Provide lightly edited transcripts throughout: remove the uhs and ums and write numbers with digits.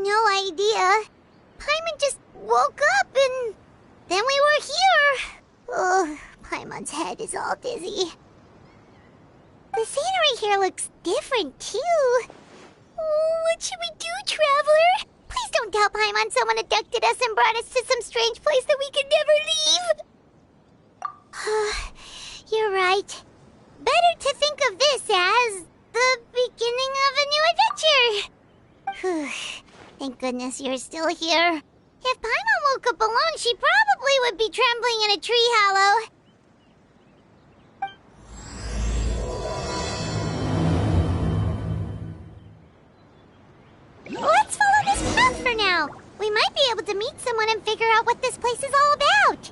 No idea. Paimon just woke up and then we were here. Oh, Paimon's head is all dizzy. The scenery here looks different, too. Oh, what should we do, Traveler? Please don't tell Paimon someone abducted us and brought us to some strange place that we could never leave. You're right. Better to think of this as the beginning of a new adventure. Thank goodness you're still here. If Paimon woke up alone, she probably would be trembling in a tree hollow. Let's follow this path for now. We might be able to meet someone and figure out what this place is all about.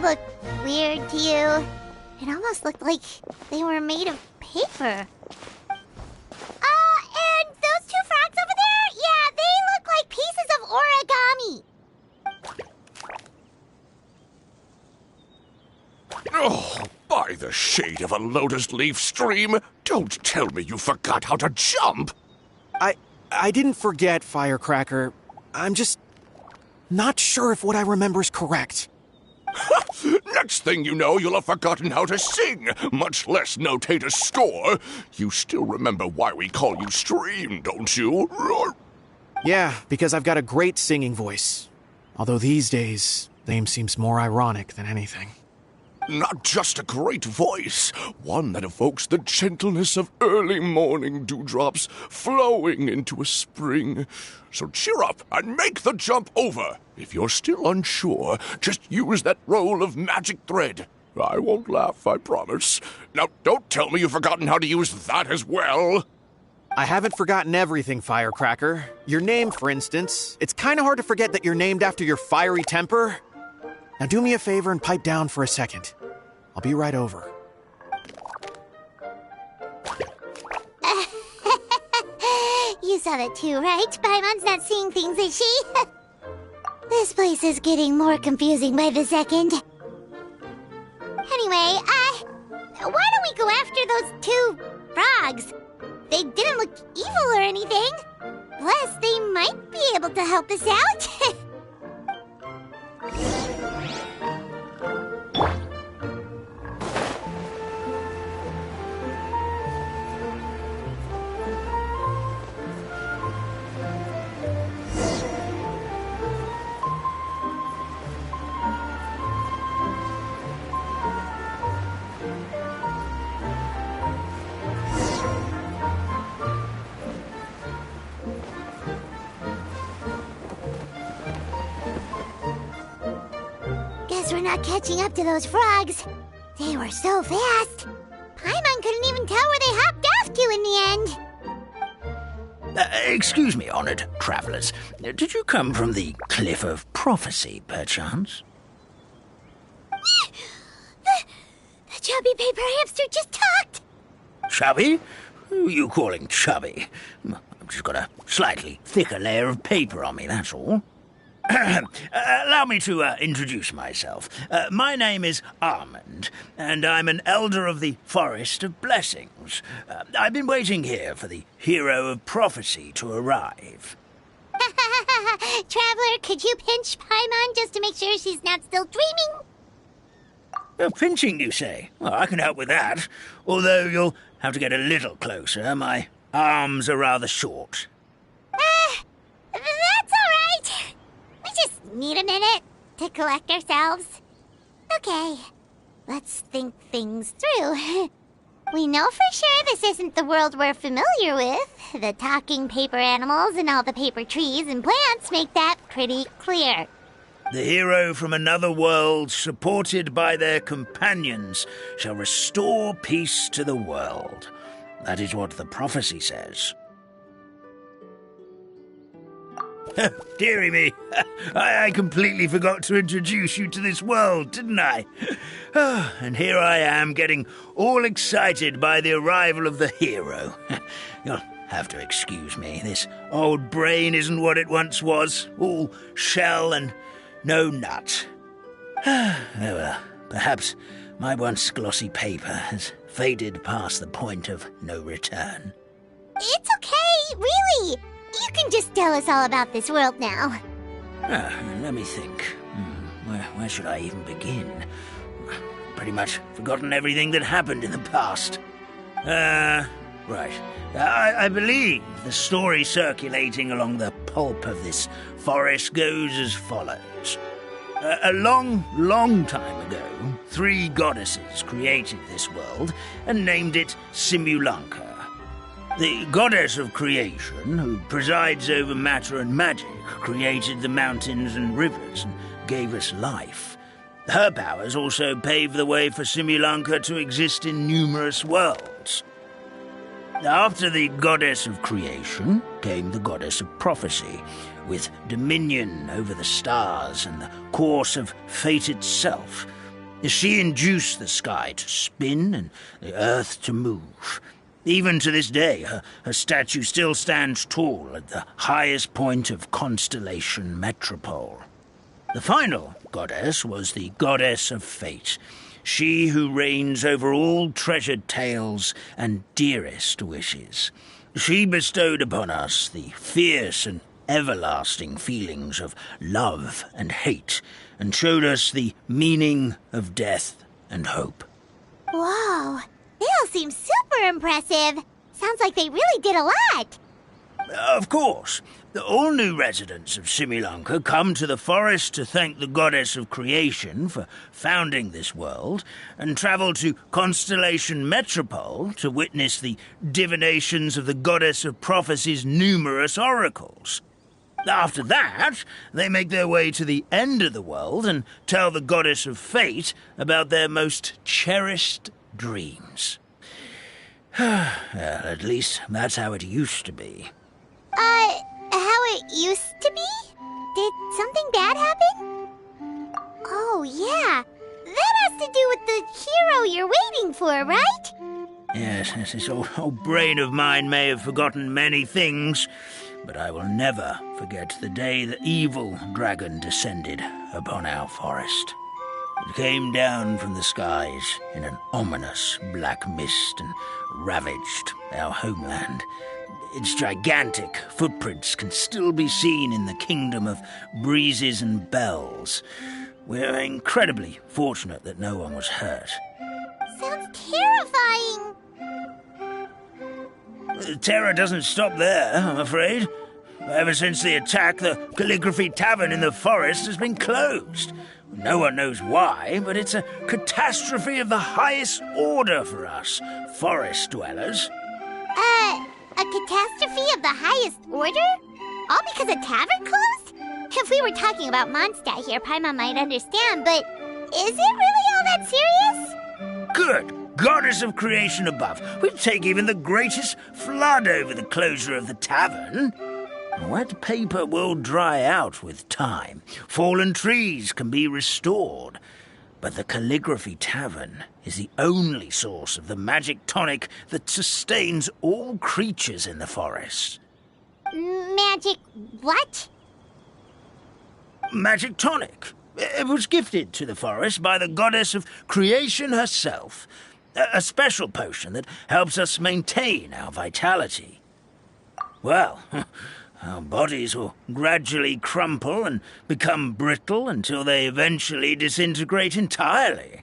Look weird to you. It almost looked like they were made of paper. And those two frogs over there? Yeah, they look like pieces of origami. Oh, by the shade of a lotus leaf stream, don't tell me you forgot how to jump. I didn't forget, Firecracker. I'm just not sure if what I remember is correct. Next thing you know, you'll have forgotten how to sing, much less notate a score. You still remember why we call you Stream, don't you? Yeah, because I've got a great singing voice. Although these days, the name seems more ironic than anything. Not just a great voice, one that evokes the gentleness of early morning dewdrops flowing into a spring. So cheer up and make the jump over. If you're still unsure, just use that roll of magic thread. I won't laugh, I promise. Now, don't tell me you've forgotten how to use that as well. I haven't forgotten everything, Firecracker. Your name, for instance. It's kind of hard to forget that you're named after your fiery temper. Now do me a favor and pipe down for a second. I'll be right over. You saw that too, right? Paimon's not seeing things, is she? This place is getting more confusing by the second. Anyway, why don't we go after those two frogs? They didn't look evil or anything. Plus, they might be able to help us out. We're not catching up to those frogs. They were so fast. Paimon couldn't even tell where they hopped off to in the end. Excuse me, honored travelers. Did you come from the Cliff of Prophecy, perchance? The chubby paper hamster just talked. Chubby? Who are you calling chubby? I've just got a slightly thicker layer of paper on me, that's all. Allow me to introduce myself. My name is Armand, and I'm an elder of the Forest of Blessings. I've been waiting here for the hero of prophecy to arrive. Traveler, could you pinch Paimon just to make sure she's not still dreaming? Pinching, you say? Well, I can help with that, although you'll have to get a little closer. My arms are rather short. That's all right. We just need a minute to collect ourselves. Okay, let's think things through. We know for sure this isn't the world we're familiar with. The talking paper animals and all the paper trees and plants make that pretty clear. The hero from another world, supported by their companions, shall restore peace to the world. That is what the prophecy says. Dearie me, I completely forgot to introduce you to this world, didn't I? And here I am, getting all excited by the arrival of the hero. You'll have to excuse me. This old brain isn't what it once was, all shell and no nut. Oh well, perhaps my once glossy paper has faded past the point of no return. It's okay, really. You can just tell us all about this world now. Let me think. Where should I even begin? Pretty much forgotten everything that happened in the past. Right. I believe the story circulating along the pulp of this forest goes as follows. A long, long time ago, 3 goddesses created this world and named it Simulanka. The goddess of creation, who presides over matter and magic, created the mountains and rivers and gave us life. Her powers also paved the way for Simulanka to exist in numerous worlds. After the goddess of creation came the goddess of prophecy, with dominion over the stars and the course of fate itself. She induced the sky to spin and the earth to move. Even to this day, her statue still stands tall at the highest point of Constellation Metropole. The final goddess was the goddess of fate, she who reigns over all treasured tales and dearest wishes. She bestowed upon us the fierce and everlasting feelings of love and hate, and showed us the meaning of death and hope. Whoa, they all seem super impressive. Sounds like they really did a lot. Of course. All new residents of Simulanka come to the forest to thank the goddess of creation for founding this world, and travel to Constellation Metropole to witness the divinations of the goddess of prophecy's numerous oracles. After that, they make their way to the end of the world and tell the goddess of fate about their most cherished dreams. Well, at least that's how it used to be. How it used to be? Did something bad happen? Oh, yeah. That has to do with the hero you're waiting for, right? Yes, this old brain of mine may have forgotten many things, but I will never forget the day the evil dragon descended upon our forest. It came down from the skies in an ominous black mist and ravaged our homeland. Its gigantic footprints can still be seen in the kingdom of breezes and bells. We're incredibly fortunate that no one was hurt. Sounds terrifying. Terror doesn't stop there, I'm afraid. Ever since the attack, the Calligraphy Tavern in the forest has been closed. No one knows why, but it's a catastrophe of the highest order for us, forest dwellers. A catastrophe of the highest order? All because a tavern closed? If we were talking about Mondstadt here, Paimon might understand, but is it really all that serious? Good goddess of creation above. We'd take even the greatest flood over the closure of the tavern. Wet paper will dry out with time. Fallen trees can be restored. But the Calligraphy Tavern is the only source of the magic tonic that sustains all creatures in the forest. Magic what? Magic tonic. It was gifted to the forest by the goddess of creation herself. A special potion that helps us maintain our vitality. Well, our bodies will gradually crumple and become brittle until they eventually disintegrate entirely.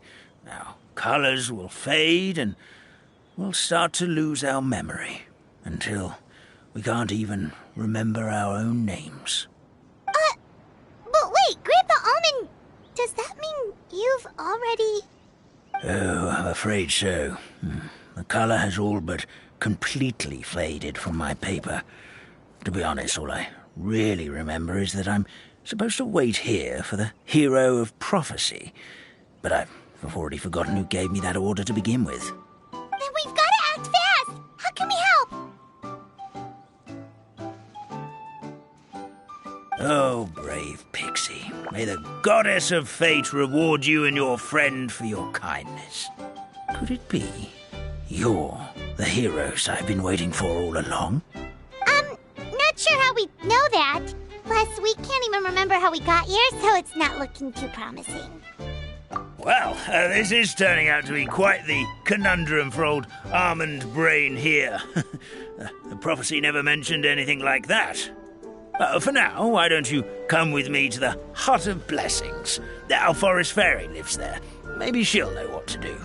Our colors will fade and we'll start to lose our memory until we can't even remember our own names. But wait, Grandpa Almond, does that mean you've already... Oh, I'm afraid so. The color has all but completely faded from my paper. To be honest, all I really remember is that I'm supposed to wait here for the hero of prophecy. But I've already forgotten who gave me that order to begin with. Then we've got to act fast! How can we help? Oh, brave Pixie. May the goddess of fate reward you and your friend for your kindness. Could it be you're the heroes I've been waiting for all along? Not sure how we know that. Plus, we can't even remember how we got here, so it's not looking too promising. Well, this is turning out to be quite the conundrum for old Almond Brain here. The prophecy never mentioned anything like that. For now, why don't you come with me to the Hut of Blessings? Our forest fairy lives there. Maybe she'll know what to do.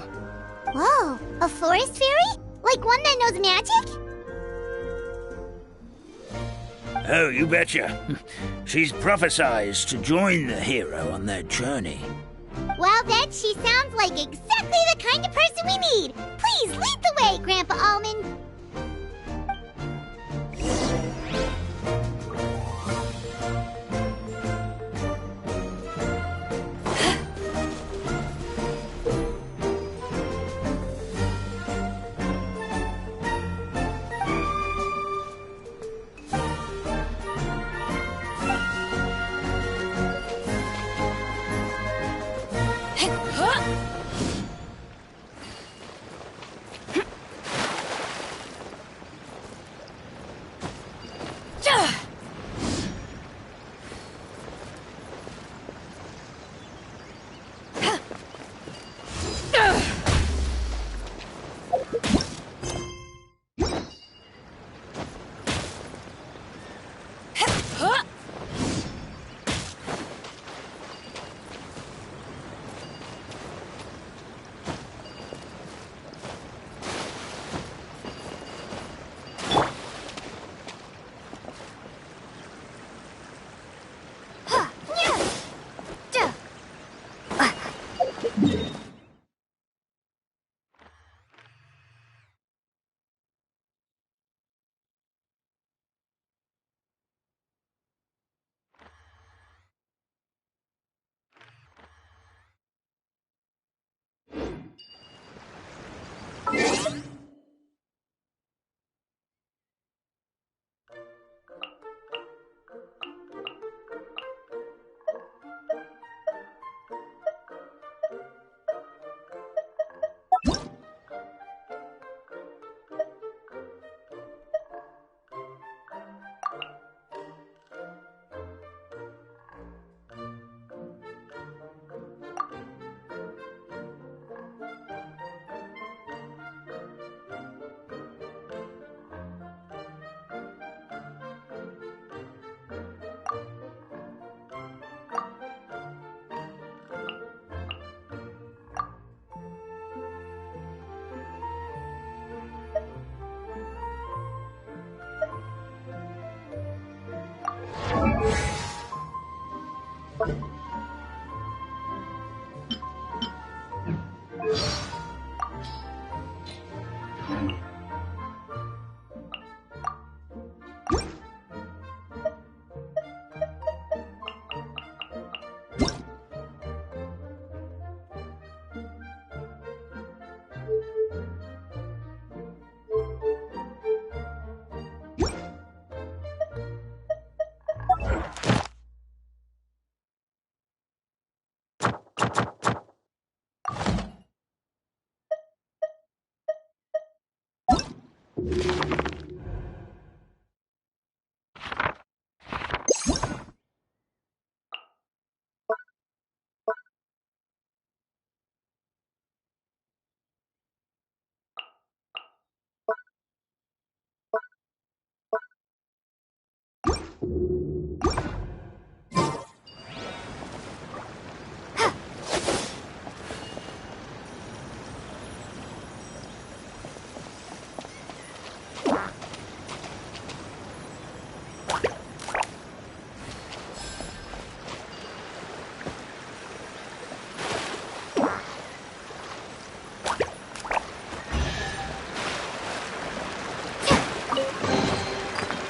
Whoa, a forest fairy? Like one that knows magic? Oh, you betcha. She's prophesized to join the hero on their journey. Well, then she sounds like exactly the kind of person we need. Please lead the way, Grandpa Almond.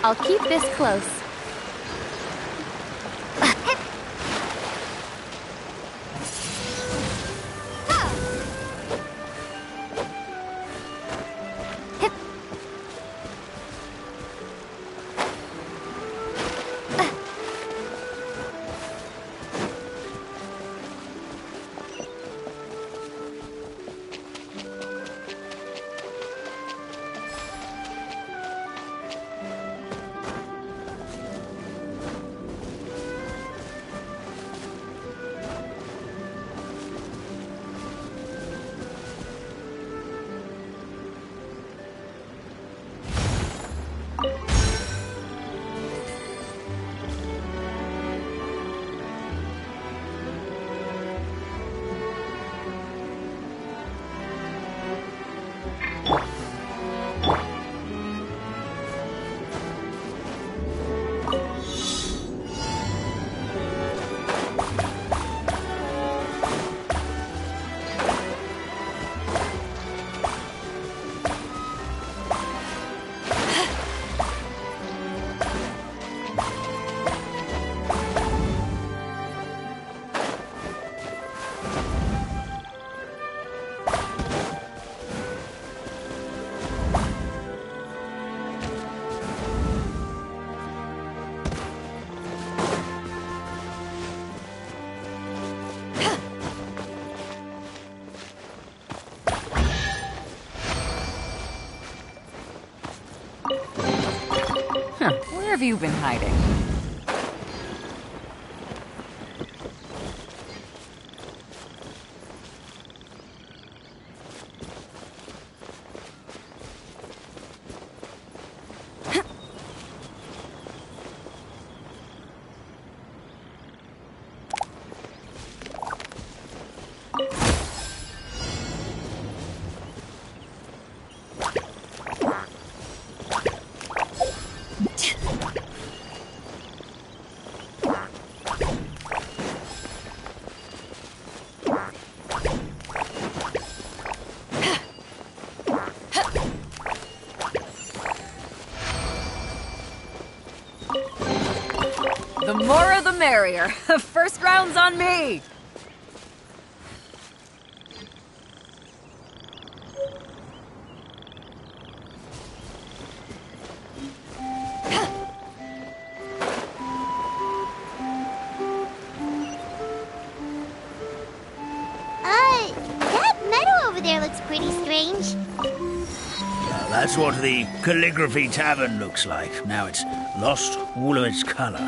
I'll keep this close. Where have you been hiding? The more the merrier. First round's on me! That meadow over there looks pretty strange. That's what the Calligraphy Tavern looks like. Now it's lost all of its color.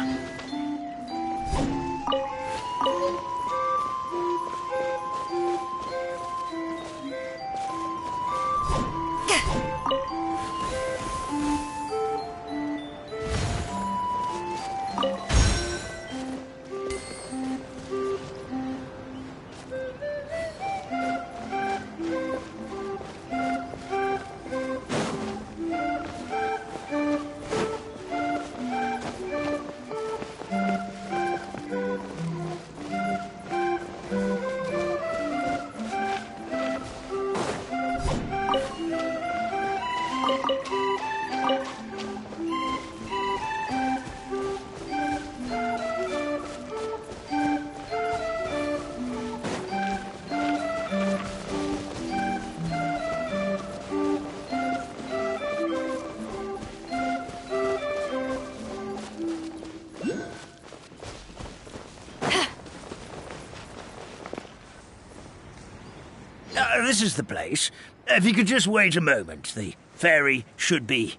This is the place. If you could just wait a moment, the ferry should be...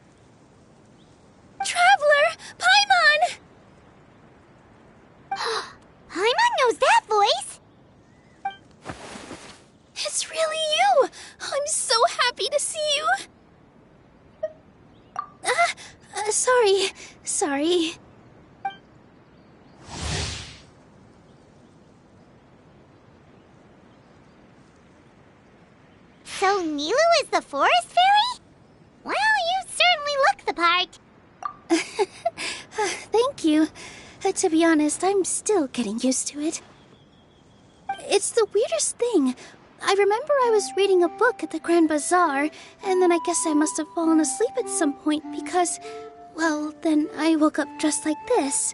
Traveler! Paimon! Paimon knows that voice! It's really you! I'm so happy to see you! Sorry. So Nilu is the forest fairy? Well, you certainly look the part. Thank you. To be honest, I'm still getting used to it. It's the weirdest thing. I remember I was reading a book at the Grand Bazaar, and then I guess I must have fallen asleep at some point because, well, then I woke up just like this.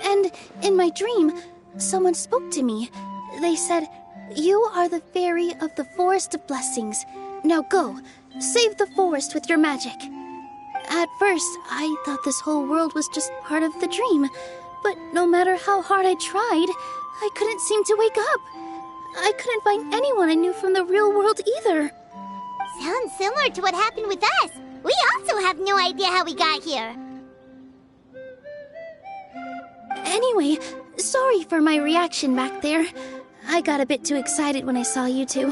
And in my dream, someone spoke to me. They said, "You are the fairy of the Forest of Blessings. Now go, save the forest with your magic." At first, I thought this whole world was just part of the dream, but no matter how hard I tried, I couldn't seem to wake up. I couldn't find anyone I knew from the real world either. Sounds similar to what happened with us. We also have no idea how we got here. Anyway, sorry for my reaction back there. I got a bit too excited when I saw you two.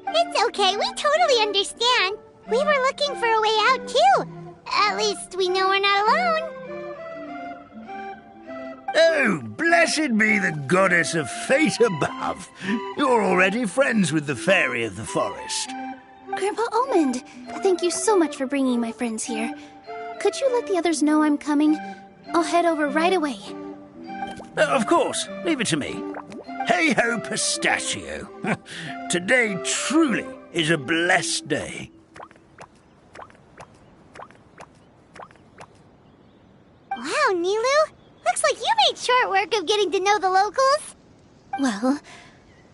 It's okay, we totally understand. We were looking for a way out too. At least we know we're not alone. Oh, blessed be the goddess of fate above. You're already friends with the fairy of the forest. Grandpa Almond, thank you so much for bringing my friends here. Could you let the others know I'm coming? I'll head over right away. Of course, leave it to me. Hey-ho, pistachio. Today truly is a blessed day. Wow, Nilu. Looks like you made short work of getting to know the locals. Well,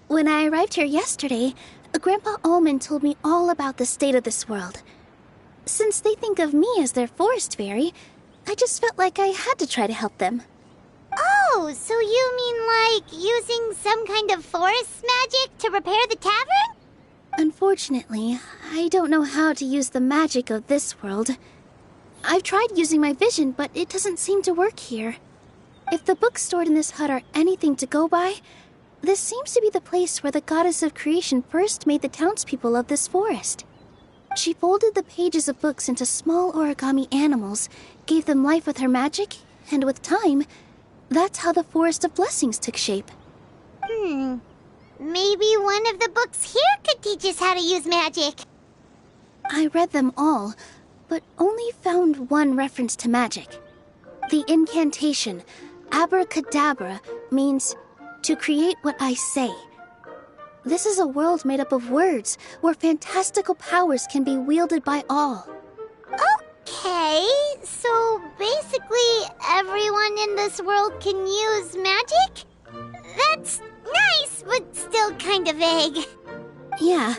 when I arrived here yesterday, Grandpa Almond told me all about the state of this world. Since they think of me as their forest fairy, I just felt like I had to try to help them. Oh, so you mean like using some kind of forest magic to repair the tavern? Unfortunately, I don't know how to use the magic of this world. I've tried using my vision, but it doesn't seem to work here. If the books stored in this hut are anything to go by, this seems to be the place where the goddess of creation first made the townspeople of this forest. She folded the pages of books into small origami animals, gave them life with her magic, and with time, that's how the Forest of Blessings took shape. Maybe one of the books here could teach us how to use magic. I read them all, but only found one reference to magic. The incantation, abracadabra, means to create what I say. This is a world made up of words, where fantastical powers can be wielded by all. Okay, so basically everyone in this world can use magic? That's nice, but still kind of vague. Yeah,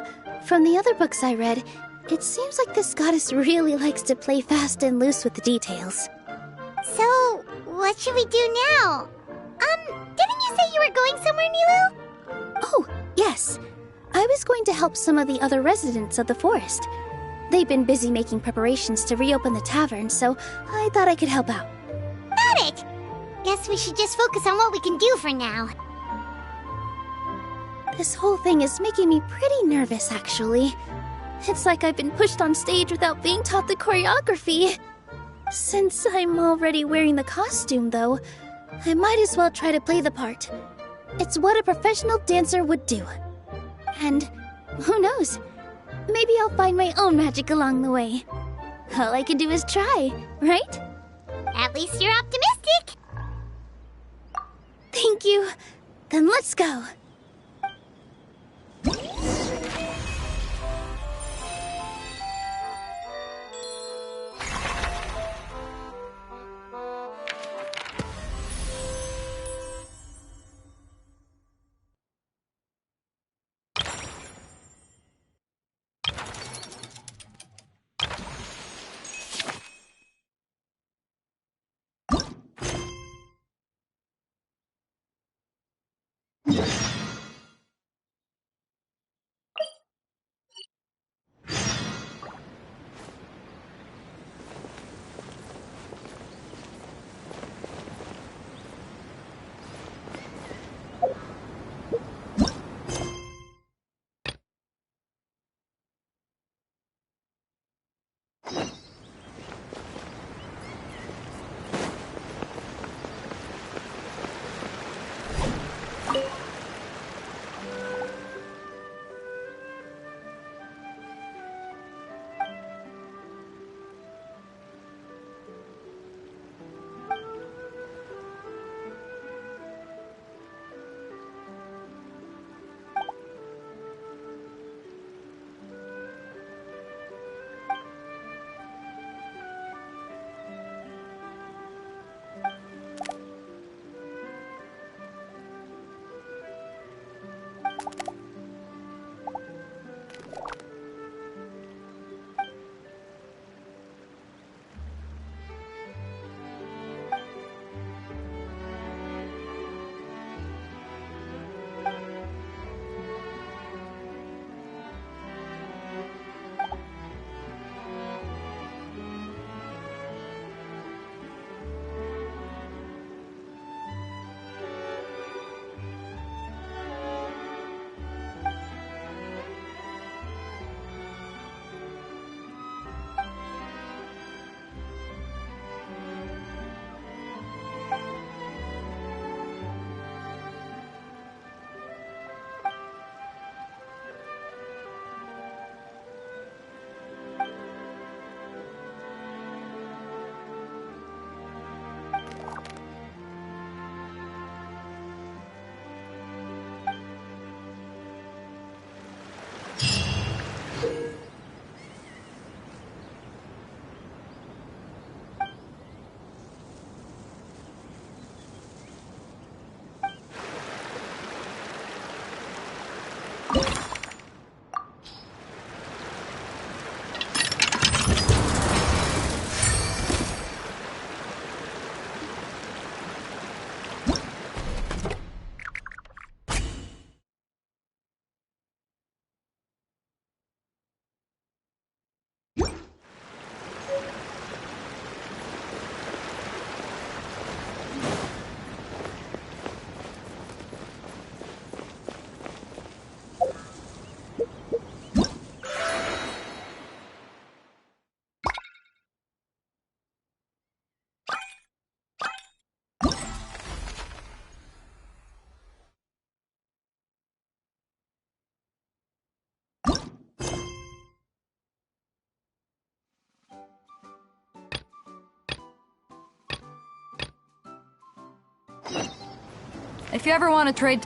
from the other books I read, it seems like this goddess really likes to play fast and loose with the details. So, what should we do now? Didn't you say you were going somewhere, Nilu? Oh, yes. I was going to help some of the other residents of the forest. They've been busy making preparations to reopen the tavern, so I thought I could help out. Got it! Guess we should just focus on what we can do for now. This whole thing is making me pretty nervous, actually. It's like I've been pushed on stage without being taught the choreography. Since I'm already wearing the costume, though, I might as well try to play the part. It's what a professional dancer would do. And who knows? Maybe I'll find my own magic along the way. All I can do is try, right? At least you're optimistic. Thank you. Then let's go. If you ever want to trade...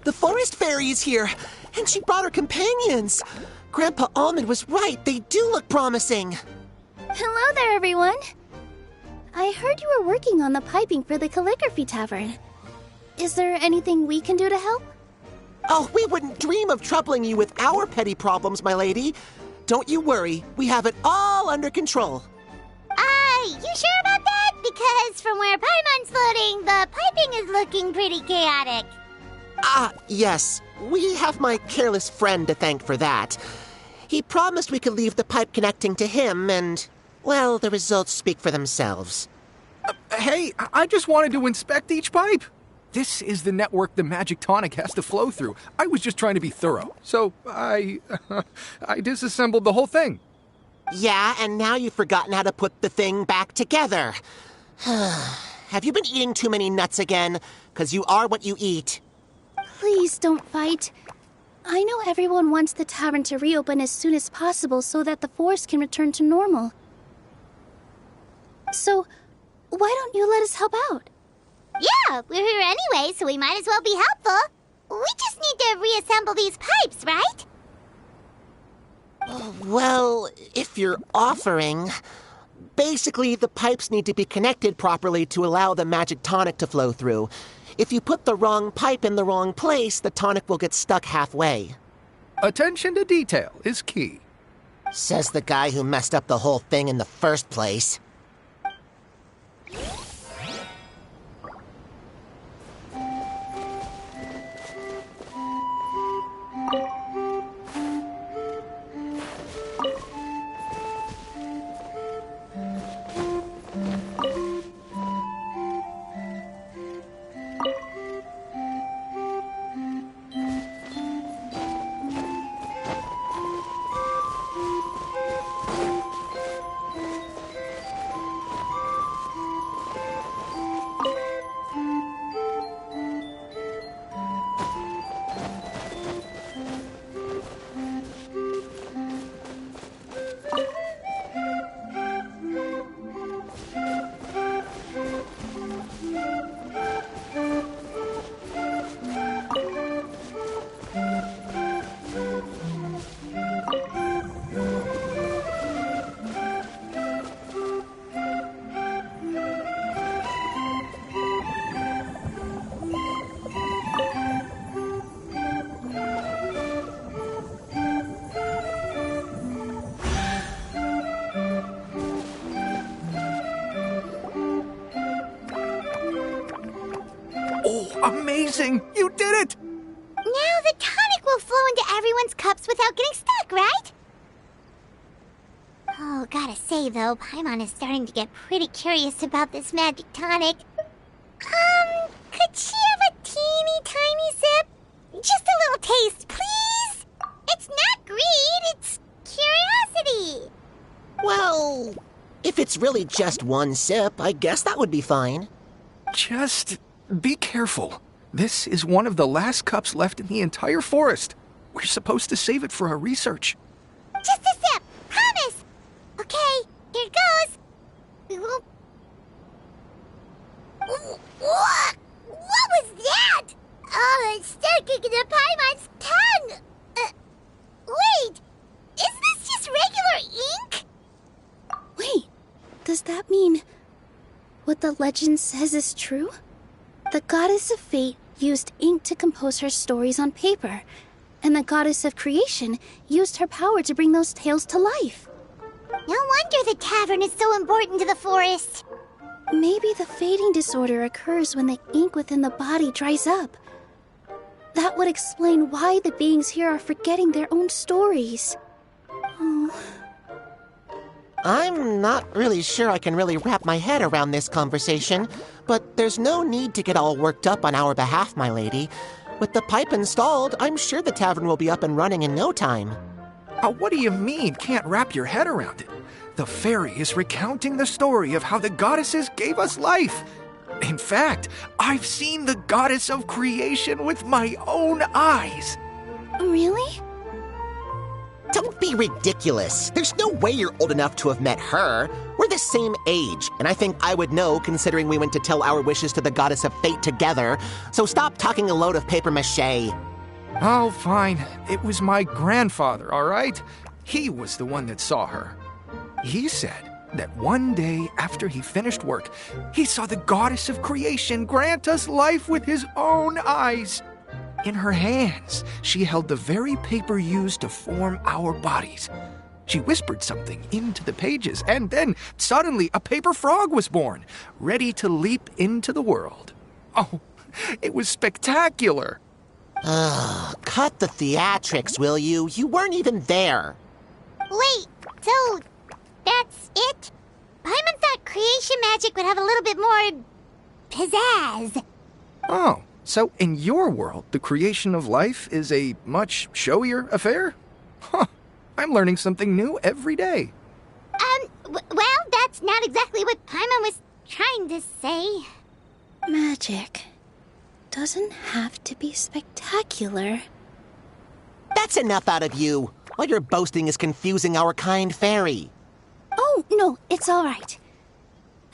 The forest fairy is here, and she brought her companions. Grandpa Almond was right. They do look promising. Hello there, everyone. I heard you were working on the piping for the calligraphy tavern. Is there anything we can do to help? Oh, we wouldn't dream of troubling you with our petty problems, my lady. Don't you worry. We have it all under control. You sure about that? Because from where Paimon's floating, the piping is looking pretty chaotic. Yes. We have my careless friend to thank for that. He promised we could leave the pipe connecting to him, and, well, the results speak for themselves. Hey, I just wanted to inspect each pipe. This is the network the magic tonic has to flow through. I was just trying to be thorough, so I disassembled the whole thing. Yeah, and now you've forgotten how to put the thing back together. Have you been eating too many nuts again? 'Cause you are what you eat. Please don't fight. I know everyone wants the tavern to reopen as soon as possible so that the forest can return to normal. So, why don't you let us help out? Yeah, we're here anyway, so we might as well be helpful. We just need to reassemble these pipes, right? Well, if you're offering... Basically, the pipes need to be connected properly to allow the magic tonic to flow through. If you put the wrong pipe in the wrong place, the tonic will get stuck halfway. Attention to detail is key. Says the guy who messed up the whole thing in the first place. Amazing! You did it! Now the tonic will flow into everyone's cups without getting stuck, right? Oh, gotta say though, Paimon is starting to get pretty curious about this magic tonic. Could she have a teeny tiny sip? Just a little taste, please? It's not greed, it's curiosity. Well, if it's really just one sip, I guess that would be fine. Just be careful. This is one of the last cups left in the entire forest. We're supposed to save it for our research. Just a sip, promise! Here it goes. What was that? Oh, it's sticking in the Paimon's tongue. Wait, is this just regular ink? Wait, does that mean what the legend says is true? The goddess of fate used ink to compose her stories on paper, and the goddess of creation used her power to bring those tales to life. No wonder the tavern is so important to the forest. Maybe the fading disorder occurs when the ink within the body dries up. That would explain why the beings here are forgetting their own stories. Oh. I'm not really sure I can really wrap my head around this conversation, but there's no need to get all worked up on our behalf, my lady. With the pipe installed, I'm sure the tavern will be up and running in no time. What do you mean, can't wrap your head around it? The fairy is recounting the story of how the goddesses gave us life. In fact, I've seen the goddess of creation with my own eyes. Really? Don't be ridiculous. There's no way you're old enough to have met her. We're the same age, and I think I would know considering we went to tell our wishes to the goddess of fate together. So stop talking a load of papier-mâché. Oh, fine. It was my grandfather, all right? He was the one that saw her. He said that one day after he finished work, he saw the goddess of creation grant us life with his own eyes. In her hands, she held the very paper used to form our bodies. She whispered something into the pages, and then suddenly a paper frog was born, ready to leap into the world. Oh, it was spectacular. Cut the theatrics, will you? You weren't even there. Wait, so that's it? Paimon thought creation magic would have a little bit more pizzazz. Oh, so in your world, the creation of life is a much showier affair? Huh, I'm learning something new every day. Well, that's not exactly what Paimon was trying to say. Magic doesn't have to be spectacular. That's enough out of you. All your boasting is confusing our kind fairy. Oh, no, it's all right.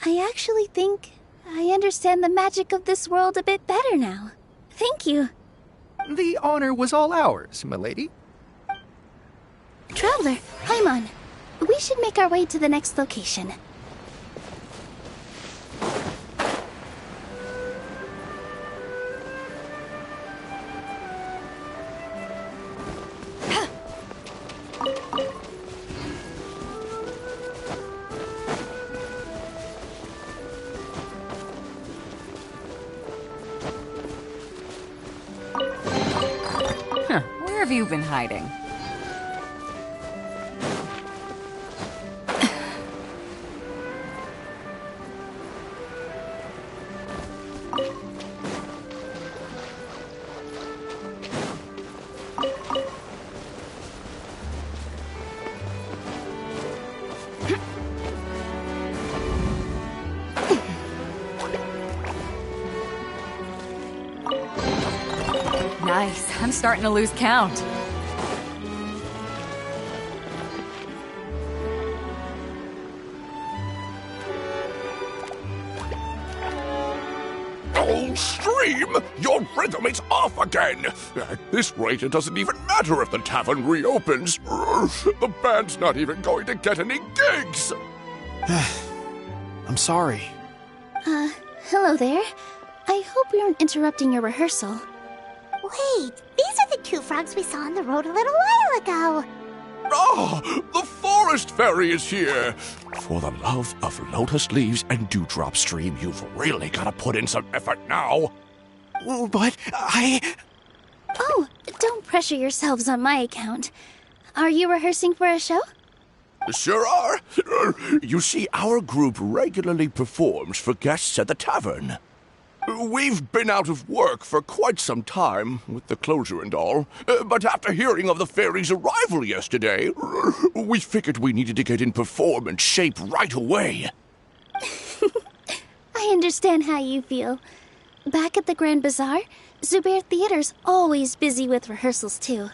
I actually think I understand the magic of this world a bit better now. Thank you. The honor was all ours, milady. Traveler, Paimon, we should make our way to the next location. Where have you been hiding? Nice. I'm starting to lose count. Oh, Stream! Your rhythm is off again! At this rate, it doesn't even matter if the tavern reopens. The band's not even going to get any gigs! I'm sorry. Hello there. I hope we aren't interrupting your rehearsal. Wait, these are the two frogs we saw on the road a little while ago. Ah, the forest fairy is here! For the love of lotus leaves and dewdrop, Stream, you've really got to put in some effort now. But Oh, don't pressure yourselves on my account. Are you rehearsing for a show? Sure are. You see, our group regularly performs for guests at the tavern. We've been out of work for quite some time, with the closure and all, but after hearing of the fairy's arrival yesterday, we figured we needed to get in performance shape right away. I understand how you feel. Back at the Grand Bazaar, Zubair Theater's always busy with rehearsals too.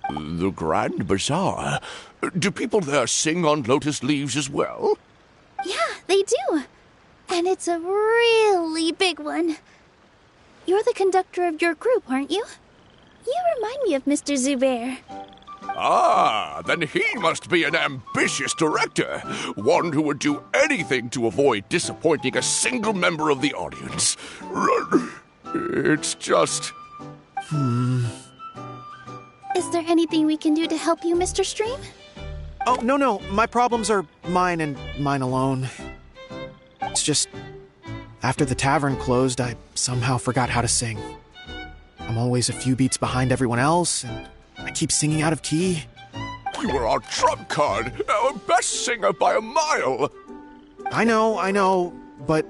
The Grand Bazaar? Do people there sing on lotus leaves as well? Yeah, they do. And it's a really big one. You're the conductor of your group, aren't you? You remind me of Mr. Zubair. Ah, then he must be an ambitious director. One who would do anything to avoid disappointing a single member of the audience. It's just... Is there anything we can do to help you, Mr. Stream? Oh, no. My problems are mine and mine alone. It's just, after the tavern closed, I somehow forgot how to sing. I'm always a few beats behind everyone else, and I keep singing out of key. You were our trump card, our best singer by a mile. I know, but...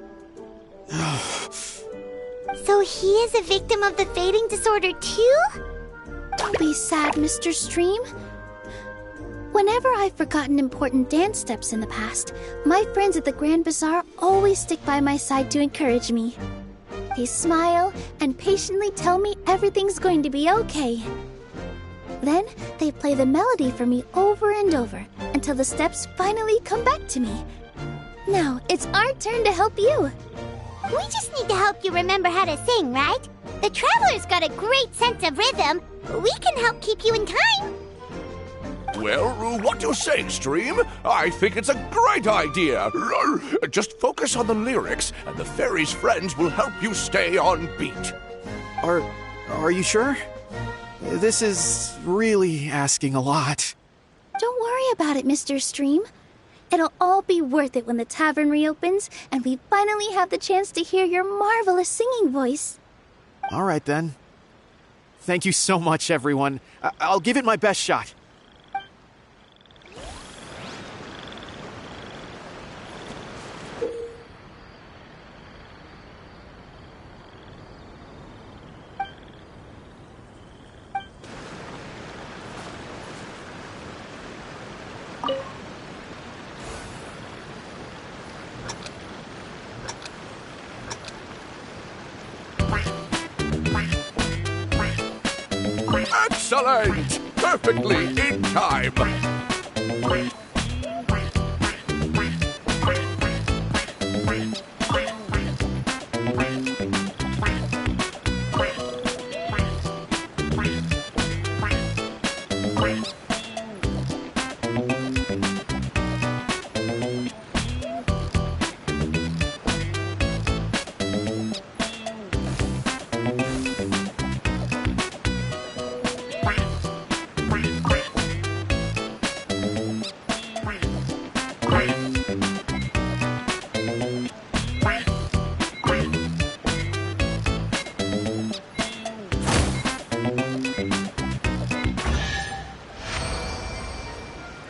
So he is a victim of the fading disorder too? Don't be sad, Mr. Stream. Whenever I've forgotten important dance steps in the past, my friends at the Grand Bazaar always stick by my side to encourage me. They smile and patiently tell me everything's going to be okay. Then they play the melody for me over and over until the steps finally come back to me. Now it's our turn to help you. We just need to help you remember how to sing, right? The Traveler's got a great sense of rhythm. We can help keep you in time. Well, what do you say, Stream? I think it's a great idea. Just focus on the lyrics, and the fairy's friends will help you stay on beat. Are you sure? This is really asking a lot. Don't worry about it, Mr. Stream. It'll all be worth it when the tavern reopens and we finally have the chance to hear your marvelous singing voice. All right, then. Thank you so much, everyone. I'll give it my best shot. Excellent! Perfectly in time.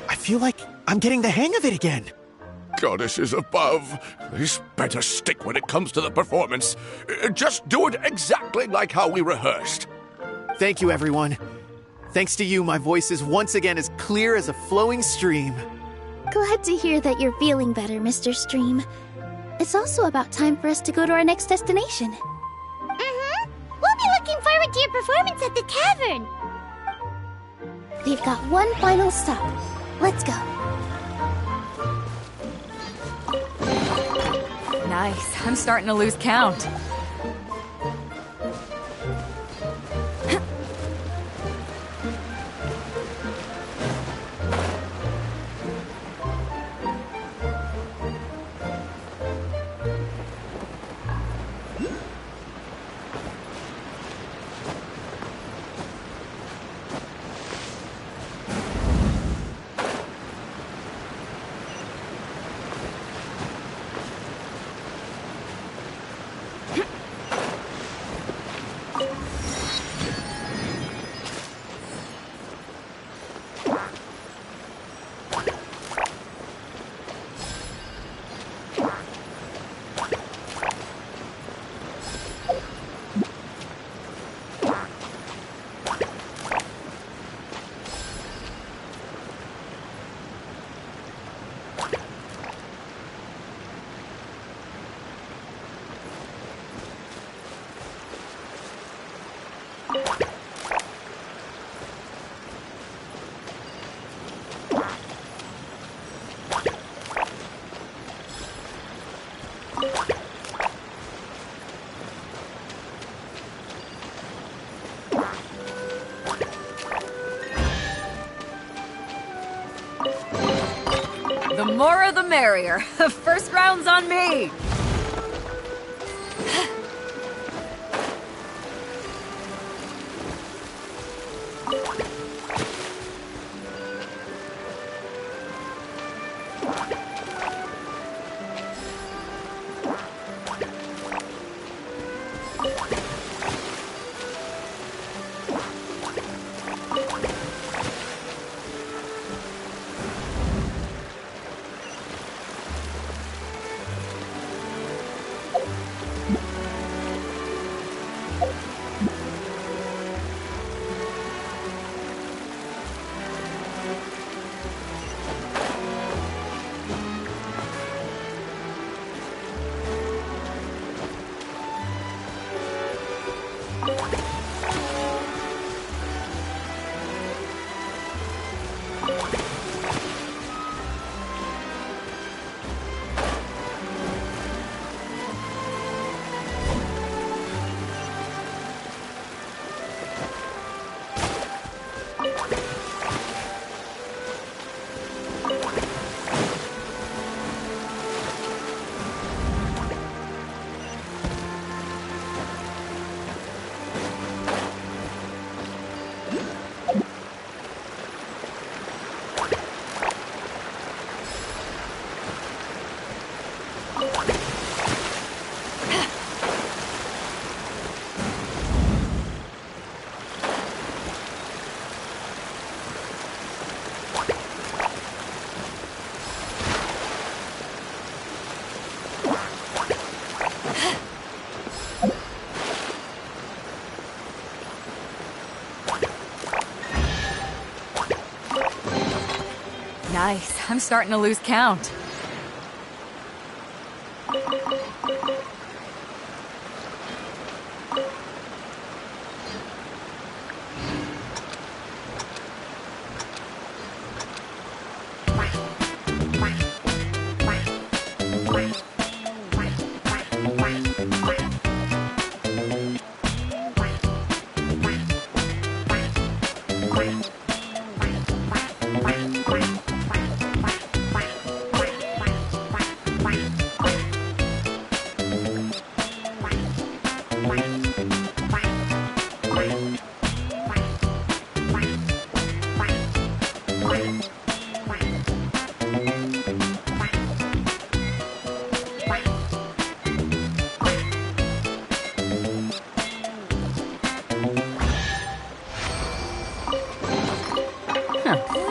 I feel like I'm getting the hang of it again. Goddesses above, this better stick when it comes to the performance. Just do it exactly like how we rehearsed. Thank you, everyone. Thanks to you, my voice is once again as clear as a flowing stream. Glad to hear that you're feeling better, Mr. Stream. It's also about time for us to go to our next destination. Mm-hmm. We'll be looking forward to your performance at the tavern. We've got one final stop. Let's go. Nice. I'm starting to lose count. The more the merrier. First round's on me! Nice. I'm starting to lose count.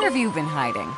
Where have you been hiding?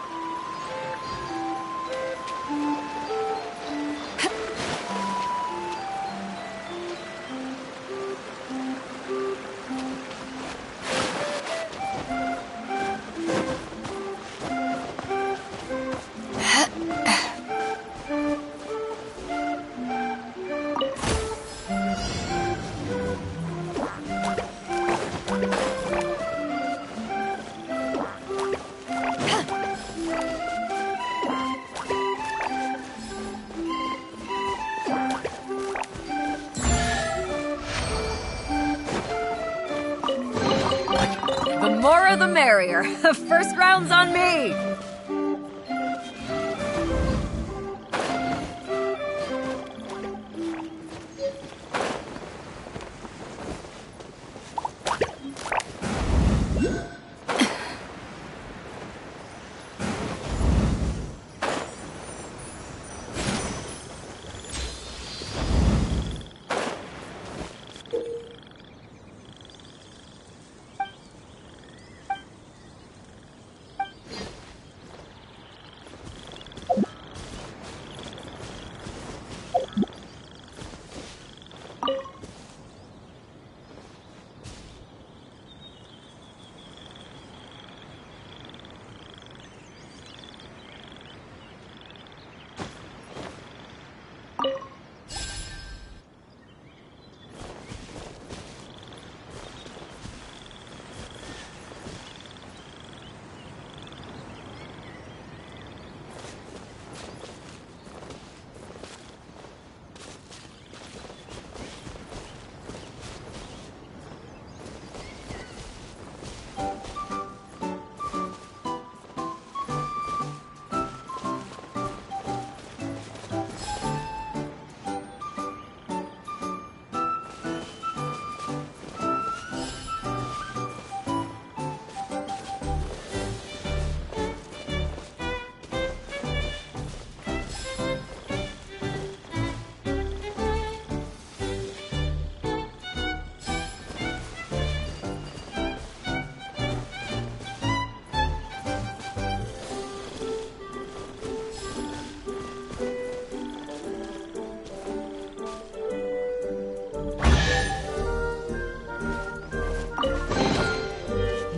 The more the merrier. First round's on me!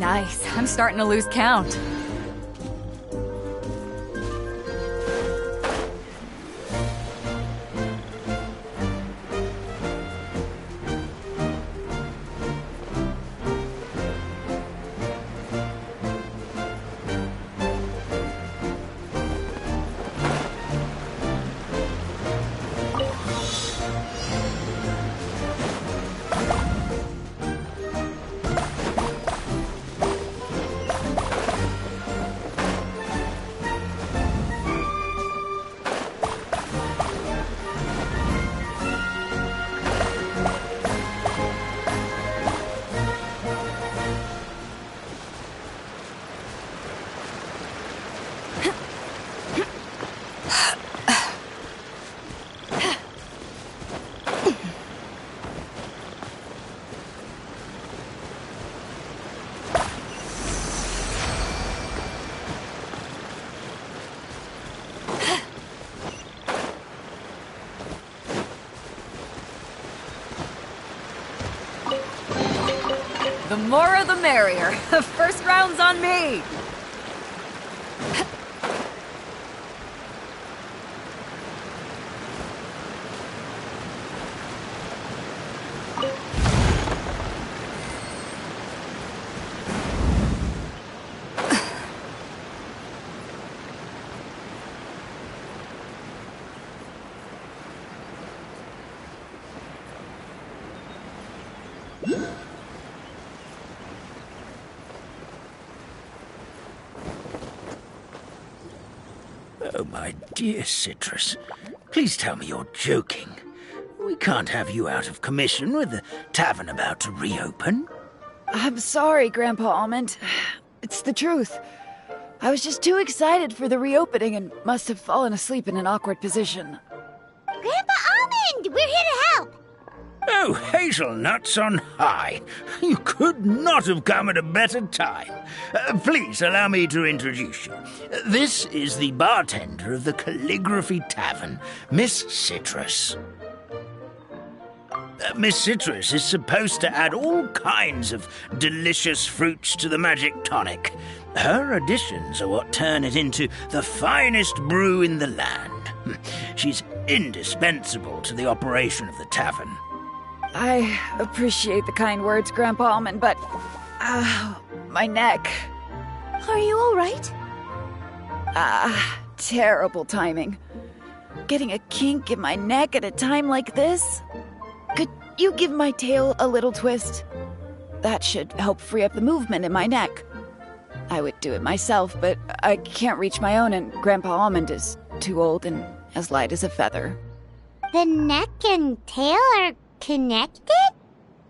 Nice. I'm starting to lose count. The more the merrier. First round's on me. Oh, my dear Citrus, please tell me you're joking. We can't have you out of commission with the tavern about to reopen. I'm sorry, Grandpa Almond. It's the truth. I was just too excited for the reopening and must have fallen asleep in an awkward position. Grandpa Almond, we're here to help. Oh, hazelnuts on high. You could not have come at a better time. Please allow me to introduce you. This is the bartender of the Calligraphy Tavern, Miss Citrus. Miss Citrus is supposed to add all kinds of delicious fruits to the magic tonic. Her additions are what turn it into the finest brew in the land. She's indispensable to the operation of the tavern. I appreciate the kind words, Grandpa Almond, but... my neck. Are you all right? Terrible timing. Getting a kink in my neck at a time like this? Could you give my tail a little twist? That should help free up the movement in my neck. I would do it myself, but I can't reach my own, and Grandpa Almond is too old and as light as a feather. The neck and tail are connected?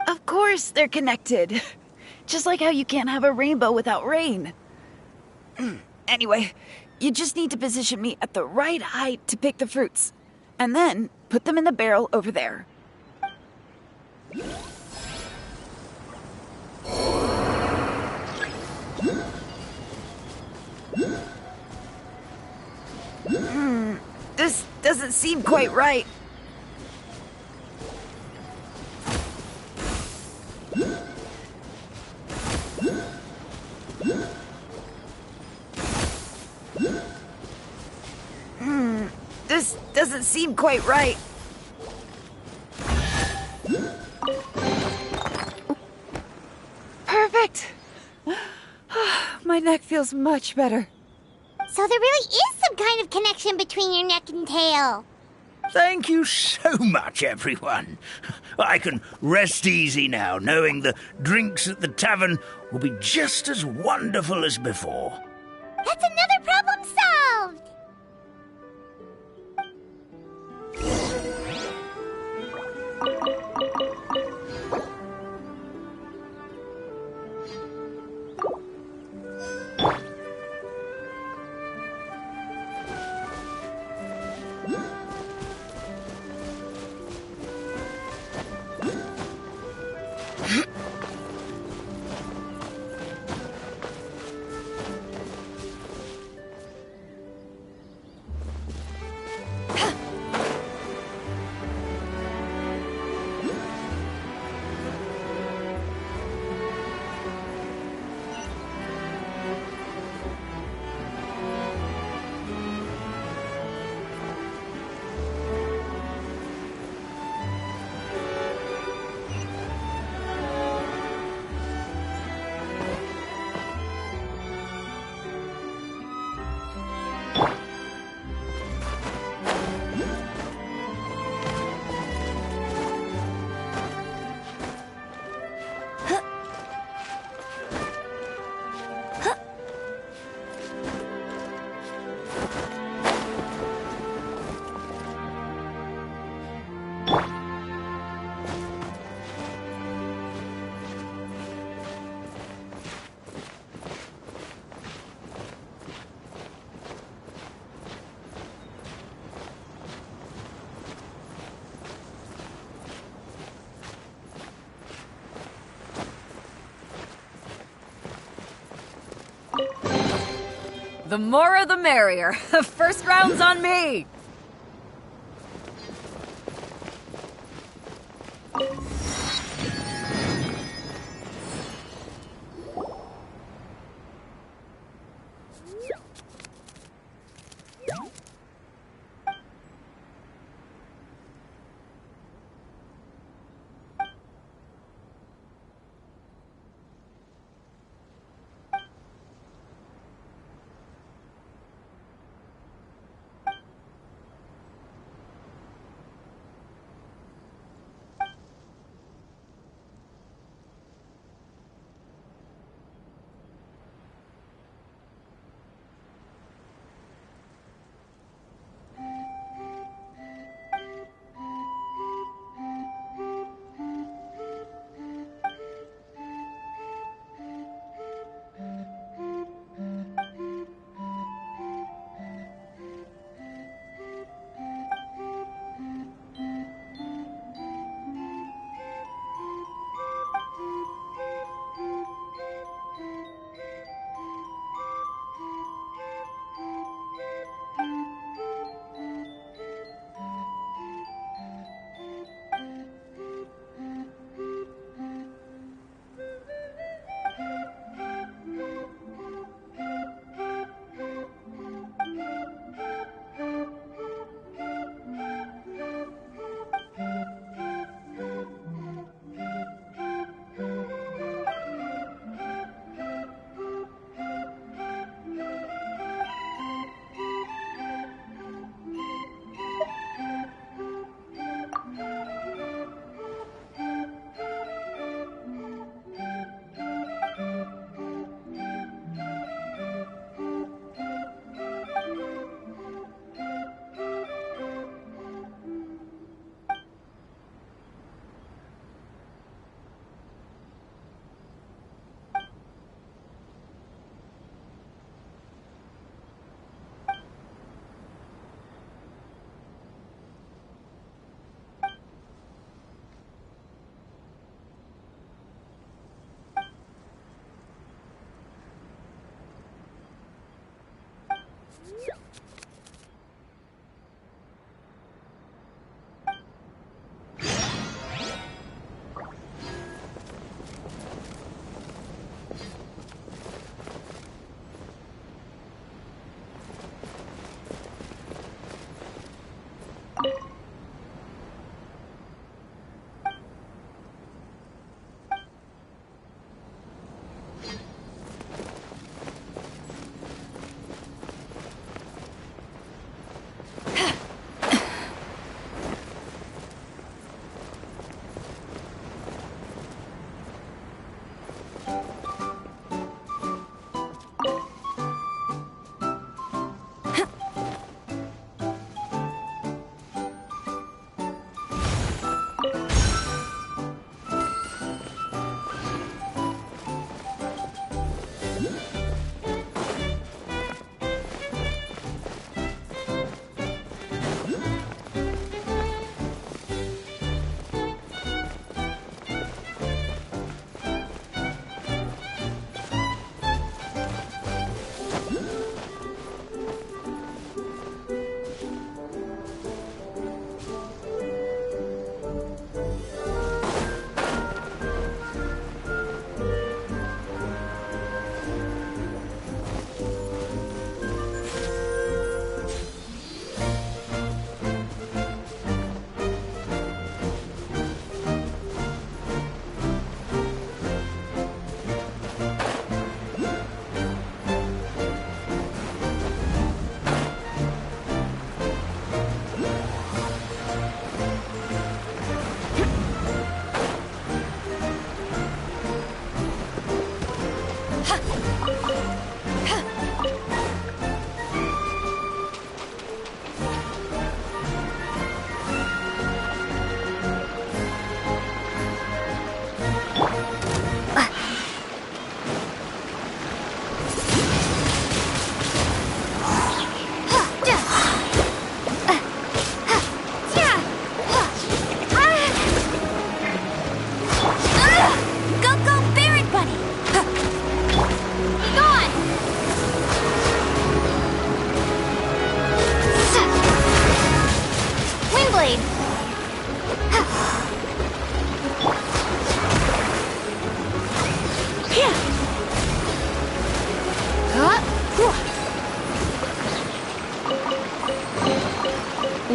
Of course they're connected. Just like how you can't have a rainbow without rain. Anyway, you just need to position me at the right height to pick the fruits, and then put them in the barrel over there. This doesn't seem quite right. This doesn't seem quite right. Perfect! My neck feels much better. So there really is some kind of connection between your neck and tail. Thank you so much, everyone. I can rest easy now, knowing the drinks at the tavern will be just as wonderful as before. That's another problem solved! The more the merrier. First round's on me!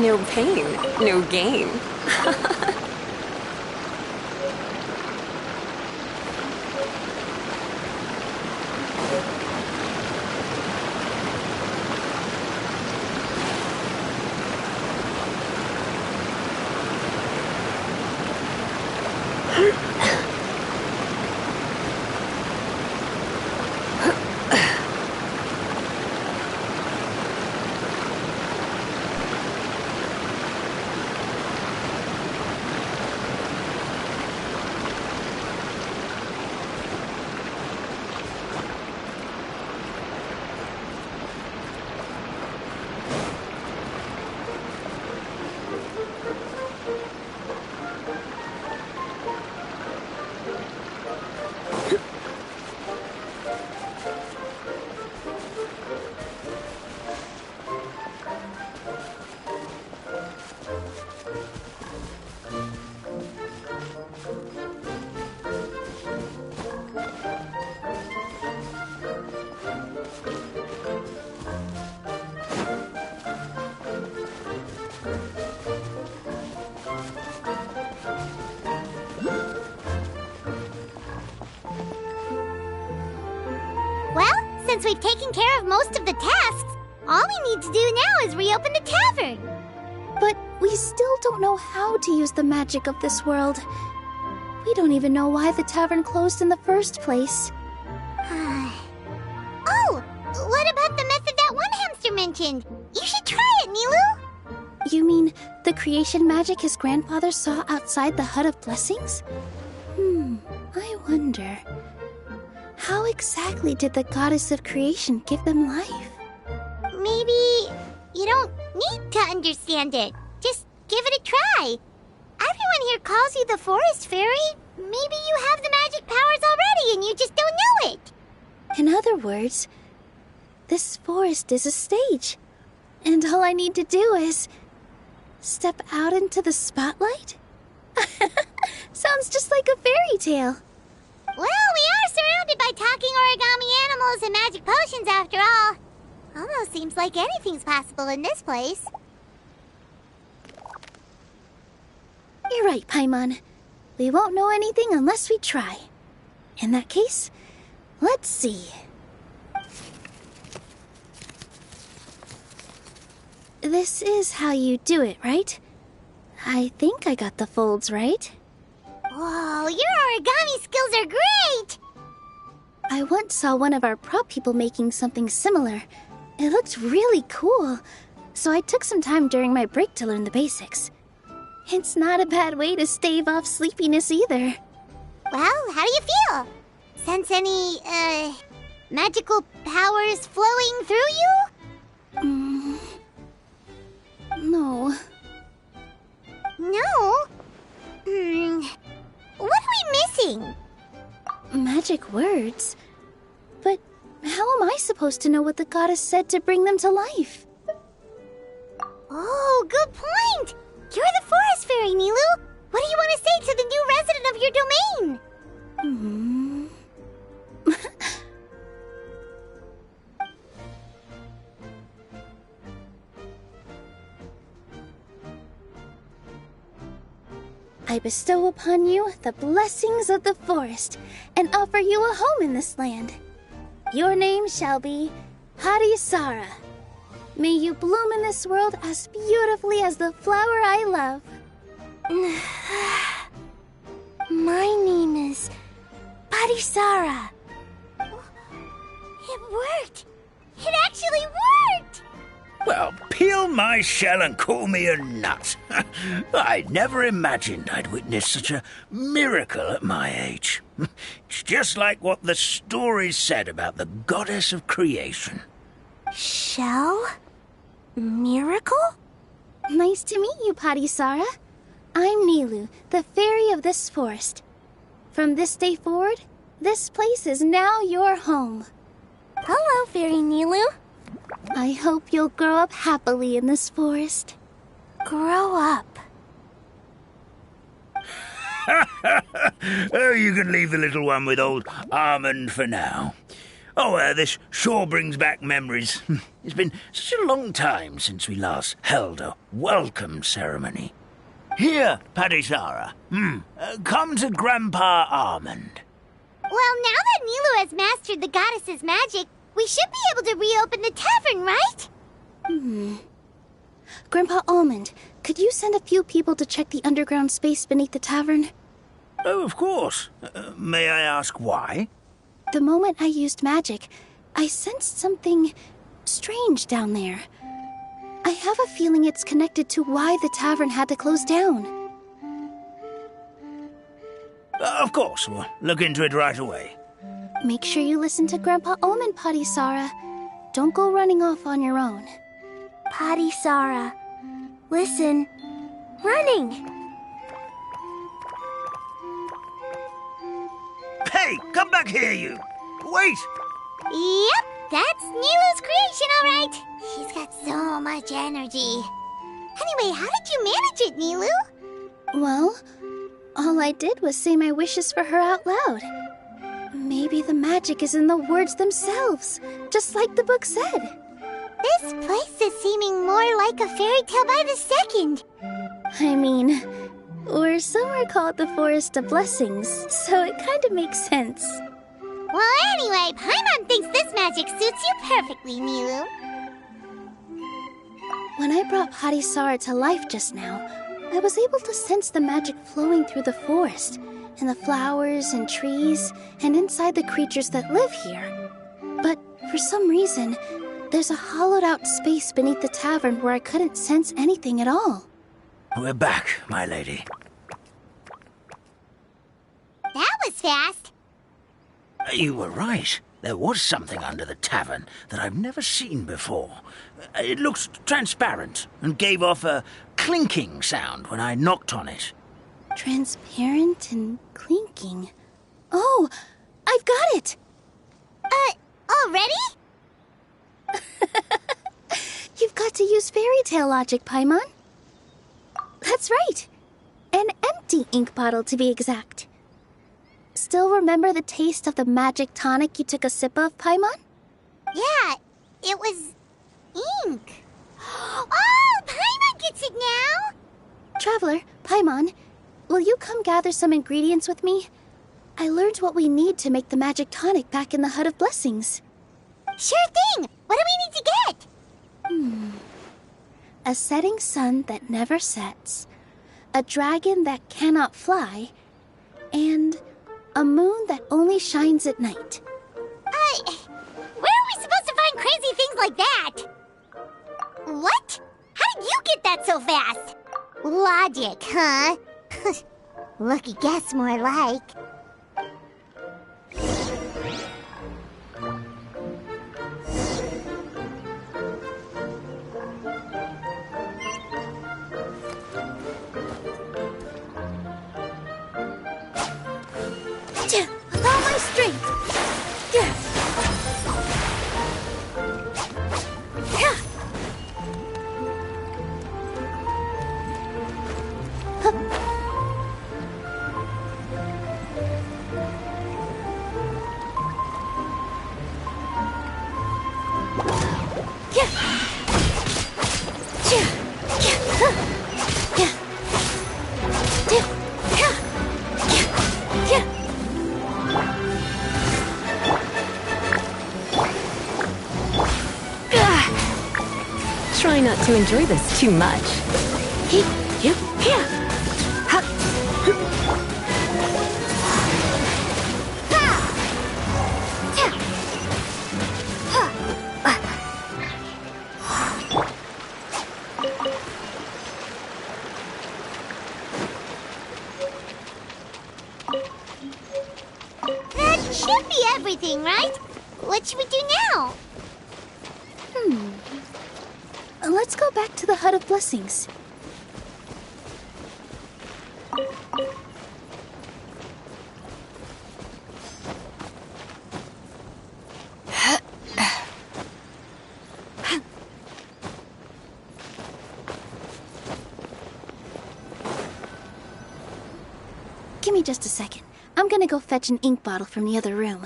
No pain, no gain. Since we've taken care of most of the tasks, all we need to do now is reopen the tavern. But we still don't know how to use the magic of this world. We don't even know why the tavern closed in the first place. Oh, what about the method that one hamster mentioned? You should try it, Nilu. You mean the creation magic his grandfather saw outside the Hut of Blessings? I wonder. How exactly did the goddess of creation give them life? Maybe you don't need to understand it. Just give it a try. Everyone here calls you the Forest Fairy. Maybe you have the magic powers already and you just don't know it. In other words, this forest is a stage. And all I need to do is step out into the spotlight? Sounds just like a fairy tale. Well, we are surrounded by talking origami animals and magic potions after all. Almost seems like anything's possible in this place. You're right, Paimon. We won't know anything unless we try. In that case, let's see. This is how you do it, right? I think I got the folds right. Whoa, your origami skills are great! I once saw one of our prop people making something similar. It looked really cool, so I took some time during my break to learn the basics. It's not a bad way to stave off sleepiness either. Well, how do you feel? Sense any, magical powers flowing through you? No. No? What are we missing? Magic words? But how am I supposed to know what the goddess said to bring them to life? Oh, good point! You're the Forest Fairy, Nilu! What do you want to say to the new resident of your domain? I bestow upon you the blessings of the forest and offer you a home in this land. Your name shall be Harisara. May you bloom in this world as beautifully as the flower I love. My name is Harisara. It worked! It actually worked! Well, peel my shell and call me a nut. I never imagined I'd witness such a miracle at my age. It's just like what the stories said about the goddess of creation. Shell? Miracle? Nice to meet you, Harisara. I'm Nilu, the fairy of this forest. From this day forward, this place is now your home. Hello, Fairy Nilu. I hope you'll grow up happily in this forest. Grow up? Oh, you can leave the little one with old Almond for now. Oh, this sure brings back memories. It's been such a long time since we last held a welcome ceremony. Here, Padisara. Come to Grandpa Almond. Well, now that Nilu has mastered the goddess's magic, we should be able to reopen the tavern, right? Grandpa Almond, could you send a few people to check the underground space beneath the tavern? Oh, of course. May I ask why? The moment I used magic, I sensed something strange down there. I have a feeling it's connected to why the tavern had to close down. Of course, we'll look into it right away. Make sure you listen to Grandpa Almond, Padisara. Don't go running off on your own. Padisara, listen. Running! Hey, come back here, you! Wait! Yep, that's Nilu's creation, all right. She's got so much energy. Anyway, how did you manage it, Nilu? Well, all I did was say my wishes for her out loud. Maybe the magic is in the words themselves, just like the book said. This place is seeming more like a fairy tale by the second. I mean, or somewhere called the Forest of Blessings, so it kind of makes sense. Well, anyway, Paimon thinks this magic suits you perfectly, Nilu. When I brought Padisara to life just now, I was able to sense the magic flowing through the forest, and the flowers and trees, and inside the creatures that live here. But for some reason, there's a hollowed-out space beneath the tavern where I couldn't sense anything at all. We're back, my lady. That was fast. You were right. There was something under the tavern that I've never seen before. It looked transparent and gave off a clinking sound when I knocked on it. Transparent and clinking. Oh, I've got it! Already? You've got to use fairy tale logic, Paimon. That's right. An empty ink bottle, to be exact. Still remember the taste of the magic tonic you took a sip of, Paimon? Yeah, it was ink. Oh, Paimon gets it now! Traveler, Paimon, will you come gather some ingredients with me? I learned what we need to make the magic tonic back in the Hut of Blessings. Sure thing! What do we need to get? A setting sun that never sets, a dragon that cannot fly, and a moon that only shines at night. Where are we supposed to find crazy things like that? What? How did you get that so fast? Logic, huh? Lucky guess, more like. With all my strength. Try not to enjoy this too much. That should be everything, right? What should we do now? Let's go back to the Hut of Blessings. Give me just a second. I'm gonna go fetch an ink bottle from the other room.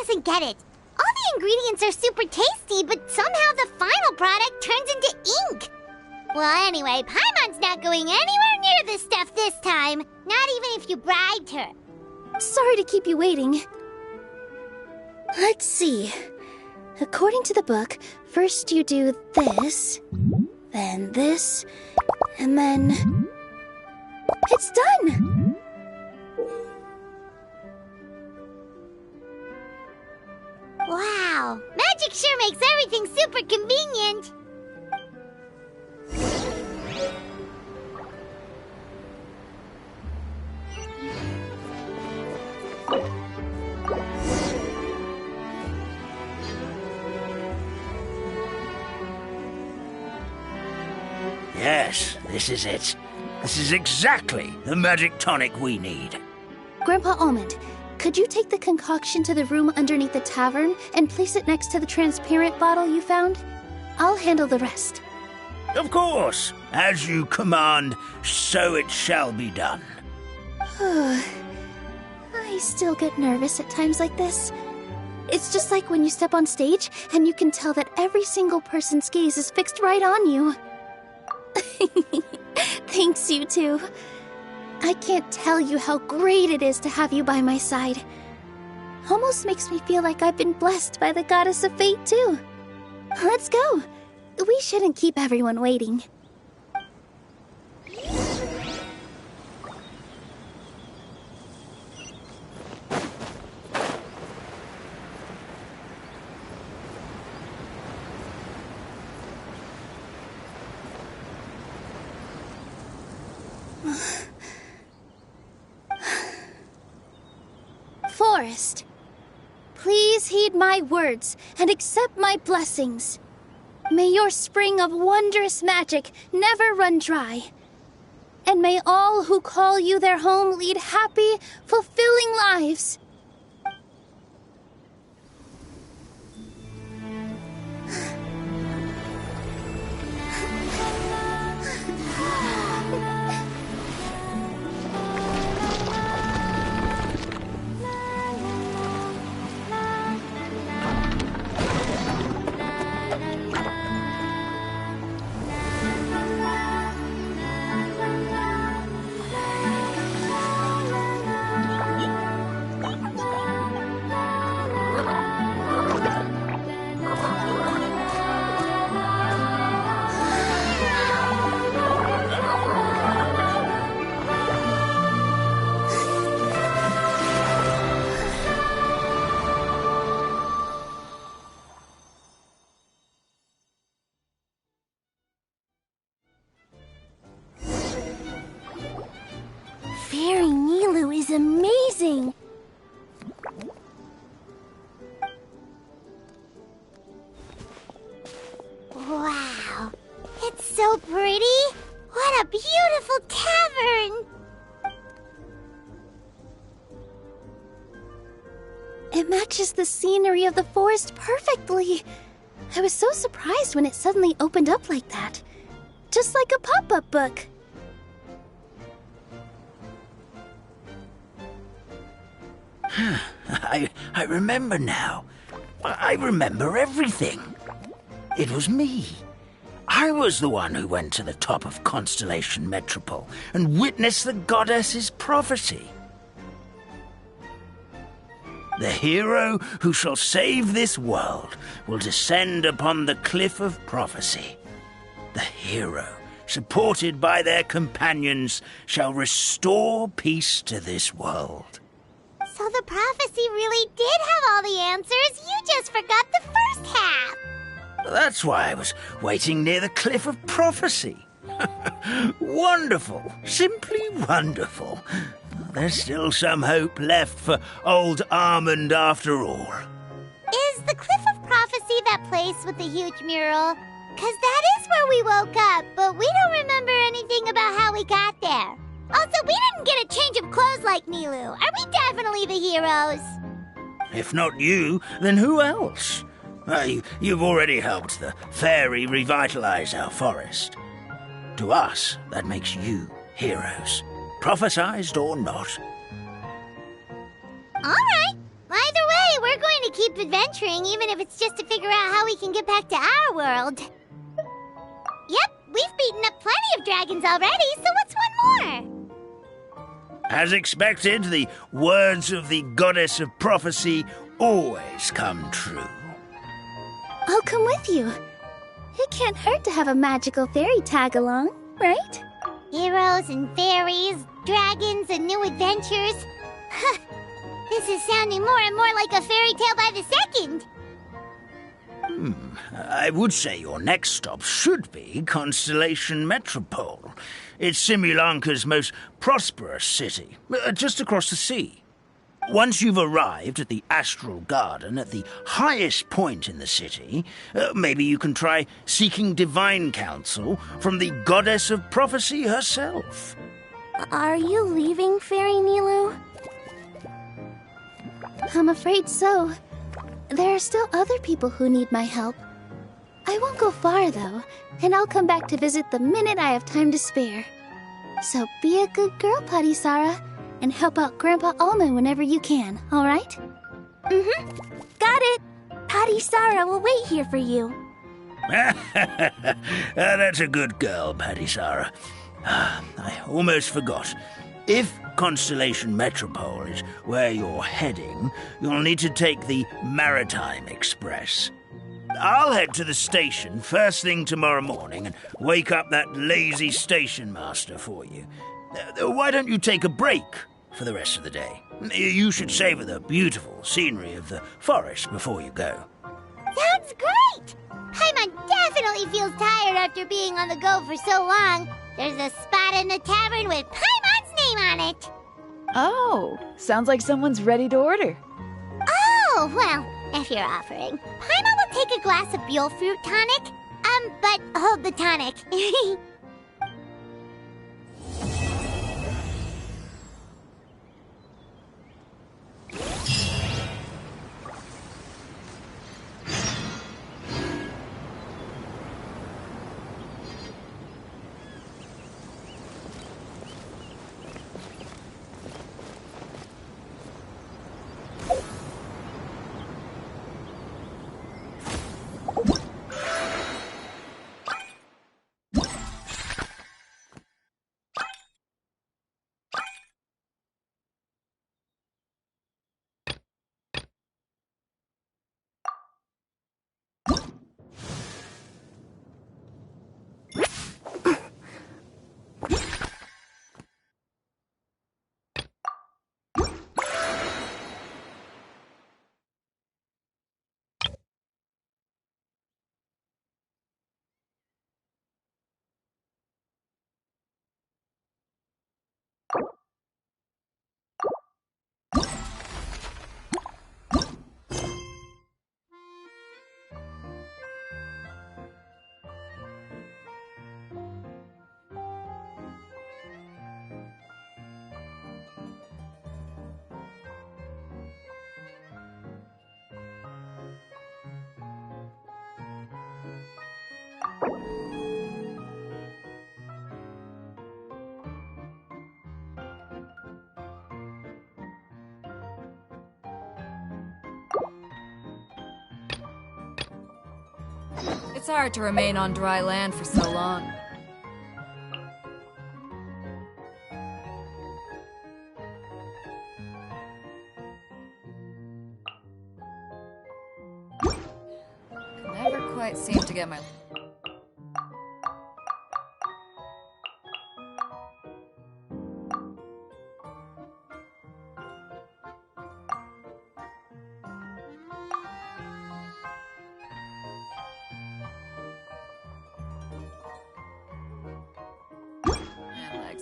doesn't get it. All the ingredients are super tasty, but somehow the final product turns into ink. Well, anyway, Paimon's not going anywhere near this stuff this time. Not even if you bribed her. Sorry to keep you waiting. Let's see. According to the book, first you do this, then this, and then... It's done! Wow, magic sure makes everything super convenient. Yes, this is it. This is exactly the magic tonic we need. Grandpa Almond, could you take the concoction to the room underneath the tavern and place it next to the transparent bottle you found? I'll handle the rest. Of course. As you command, so it shall be done. I still get nervous at times like this. It's just like when you step on stage and you can tell that every single person's gaze is fixed right on you. Thanks, you two. I can't tell you how great it is to have you by my side. Almost makes me feel like I've been blessed by the goddess of fate, too. Let's go. We shouldn't keep everyone waiting. Forest, please heed my words and accept my blessings. May your spring of wondrous magic never run dry. And may all who call you their home lead happy, fulfilling lives. Fairy Nilu is amazing! Wow, it's so pretty! What a beautiful tavern! It matches the scenery of the forest perfectly. I was so surprised when it suddenly opened up like that. Just like a pop-up book. I remember now. I remember everything. It was me. I was the one who went to the top of Constellation Metropole and witnessed the goddess's prophecy. The hero who shall save this world will descend upon the cliff of prophecy. The hero, supported by their companions, shall restore peace to this world. So the prophecy really did have all the answers. You just forgot the first half. That's why I was waiting near the cliff of prophecy. Wonderful. Simply wonderful. There's still some hope left for old Almond after all. Is the Cliff of Prophecy that place with the huge mural? 'Cause that is where we woke up, but we don't remember anything about how we got there. Also, we didn't get a change of clothes like Nilu. Are we definitely the heroes? If not you, then who else? You've already helped the fairy revitalize our forest. To us, that makes you heroes, prophesized or not. All right. Either way, we're going to keep adventuring, even if it's just to figure out how we can get back to our world. Yep, we've beaten up plenty of dragons already, so what's one more? As expected, the words of the goddess of prophecy always come true. I'll come with you. It can't hurt to have a magical fairy tag along, right? Heroes and fairies, dragons and new adventures. This is sounding more and more like a fairy tale by the second. I would say your next stop should be Constellation Metropole. It's Simulanka's most prosperous city, just across the sea. Once you've arrived at the Astral Garden at the highest point in the city, maybe you can try seeking divine counsel from the goddess of prophecy herself. Are you leaving, Fairy Nilu? I'm afraid so. There are still other people who need my help. I won't go far, though, and I'll come back to visit the minute I have time to spare. So be a good girl, Patisara, and help out Grandpa Almond whenever you can, all right? Mm-hmm. Got it! Patisara will wait here for you. That's a good girl, Patisara. I almost forgot. If Constellation Metropole is where you're heading, you'll need to take the Maritime Express. I'll head to the station first thing tomorrow morning and wake up that lazy station master for you. Why don't you take a break for the rest of the day? You should savor the beautiful scenery of the forest before you go. Sounds great! Paimon definitely feels tired after being on the go for so long. There's a spot in the tavern with Paimon's name on it. Oh, sounds like someone's ready to order. Oh, well, if you're offering, Paimon will take a glass of Buell fruit tonic. But hold the tonic. It's hard to remain on dry land for so long. Never quite seem to get my...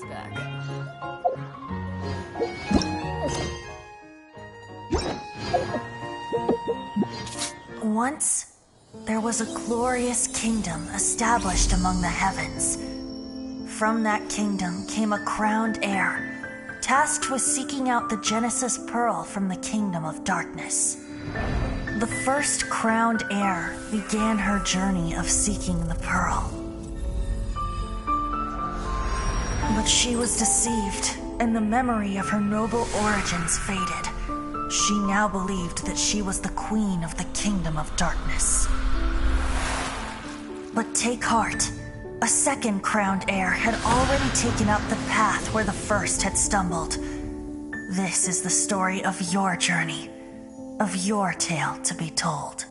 back. Once, there was a glorious kingdom established among the heavens. From that kingdom came a crowned heir, tasked with seeking out the Genesis Pearl from the kingdom of darkness. The first crowned heir began her journey of seeking the pearl. But she was deceived, and the memory of her noble origins faded. She now believed that she was the queen of the kingdom of darkness. But take heart. A second crowned heir had already taken up the path where the first had stumbled. This is the story of your journey, of your tale to be told.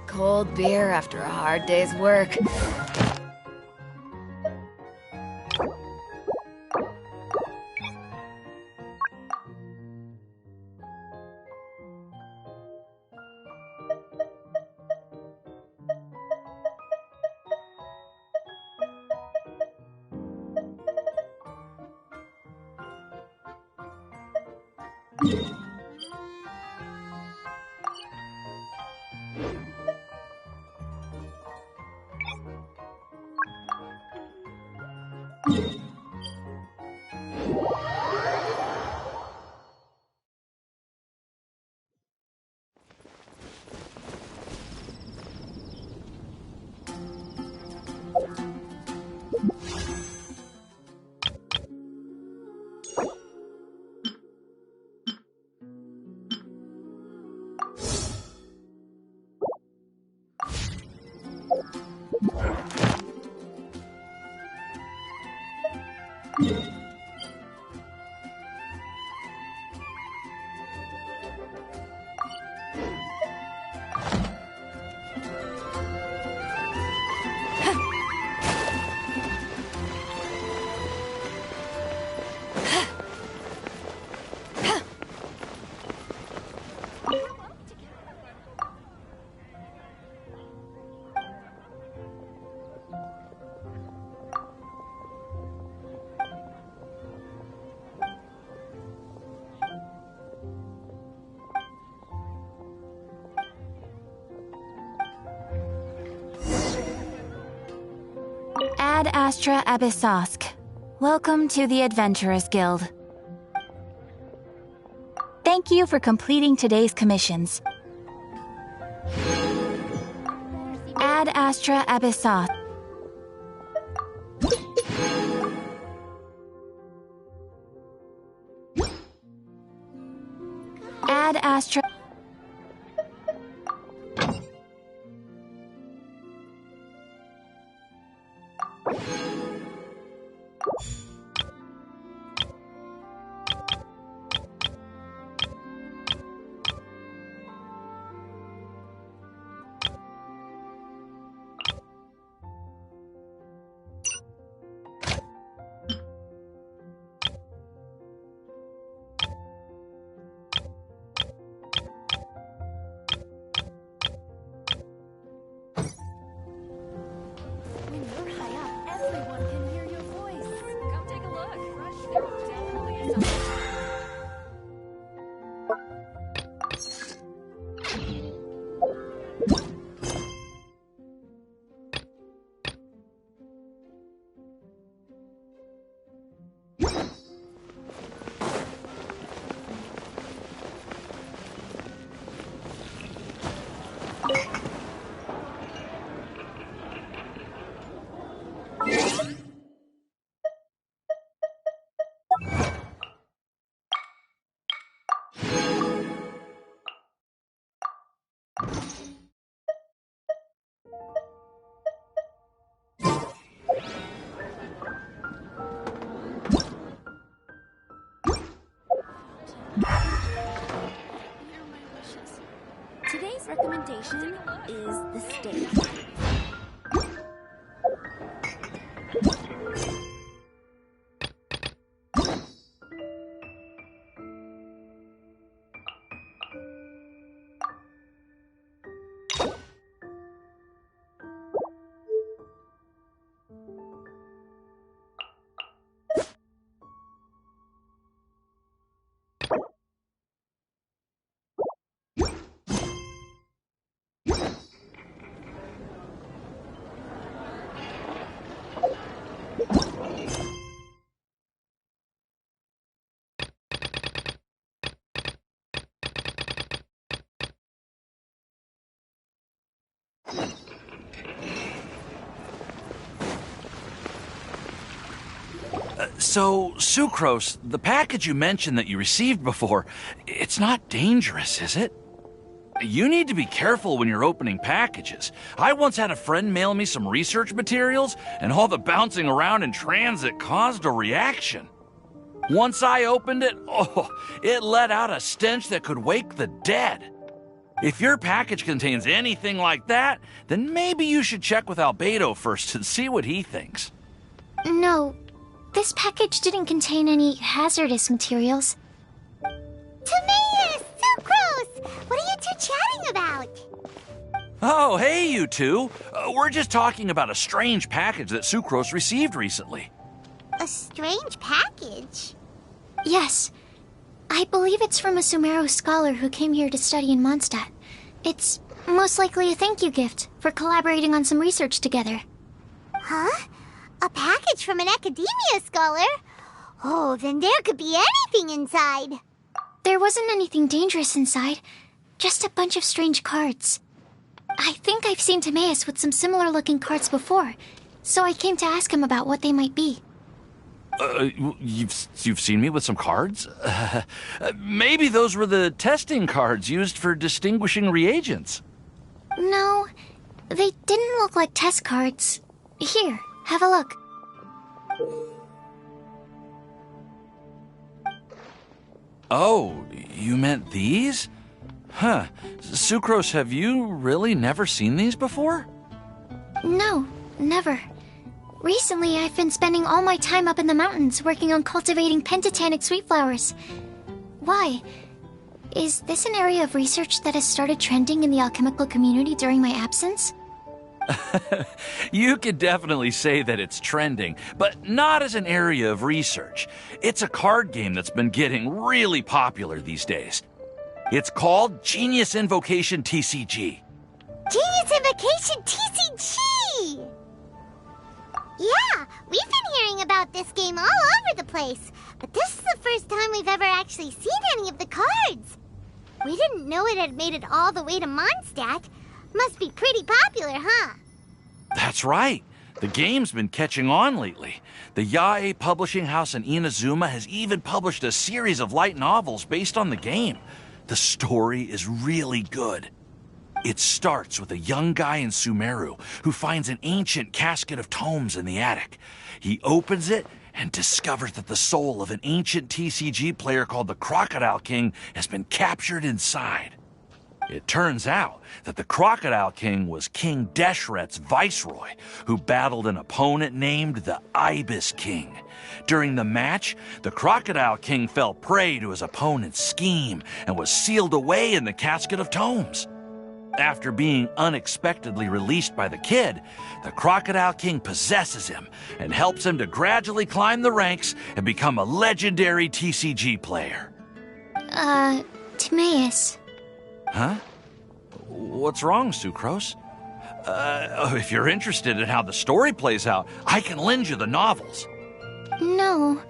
Cold beer after a hard day's work. Ad Astra Abyssosk. Welcome to the Adventurers Guild. Thank you for completing today's commissions. Ad Astra Abyssosk. Ad Astra... Today's recommendation is the steak. So, Sucrose, the package you mentioned that you received before, it's not dangerous, is it? You need to be careful when you're opening packages. I once had a friend mail me some research materials, and all the bouncing around in transit caused a reaction. Once I opened it, it let out a stench that could wake the dead. If your package contains anything like that, then maybe you should check with Albedo first and see what he thinks. No, this package didn't contain any hazardous materials. Timaeus! Sucrose! What are you two chatting about? Oh, hey, you two. We're just talking about a strange package that Sucrose received recently. A strange package? Yes. I believe it's from a Sumeru scholar who came here to study in Mondstadt. It's most likely a thank you gift for collaborating on some research together. Huh? A package from an academia scholar? Oh, then there could be anything inside. There wasn't anything dangerous inside, just a bunch of strange cards. I think I've seen Timaeus with some similar looking cards before, so I came to ask him about what they might be. You've seen me with some cards? Maybe those were the testing cards used for distinguishing reagents. No, they didn't look like test cards. Here, have a look. Oh, you meant these? Huh. Sucrose, have you really never seen these before? No, never. Recently, I've been spending all my time up in the mountains working on cultivating pentatonic sweet flowers. Why? Is this an area of research that has started trending in the alchemical community during my absence? You could definitely say that it's trending, but not as an area of research. It's a card game that's been getting really popular these days. It's called Genius Invocation TCG. Genius Invocation TCG! Yeah, we've been hearing about this game all over the place, but this is the first time we've ever actually seen any of the cards. We didn't know it had made it all the way to Mondstadt. Must be pretty popular, huh? That's right. The game's been catching on lately. The Yae publishing house in Inazuma has even published a series of light novels based on the game. The story is really good. It starts with a young guy in Sumeru who finds an ancient casket of tomes in the attic. He opens it and discovers that the soul of an ancient TCG player called the Crocodile King has been captured inside. It turns out that the Crocodile King was King Deshret's viceroy, who battled an opponent named the Ibis King. During the match, the Crocodile King fell prey to his opponent's scheme and was sealed away in the casket of tomes. After being unexpectedly released by the kid, the Crocodile King possesses him and helps him to gradually climb the ranks and become a legendary TCG player. Timaeus. Huh? What's wrong, Sucrose? If you're interested in how the story plays out, I can lend you the novels. No.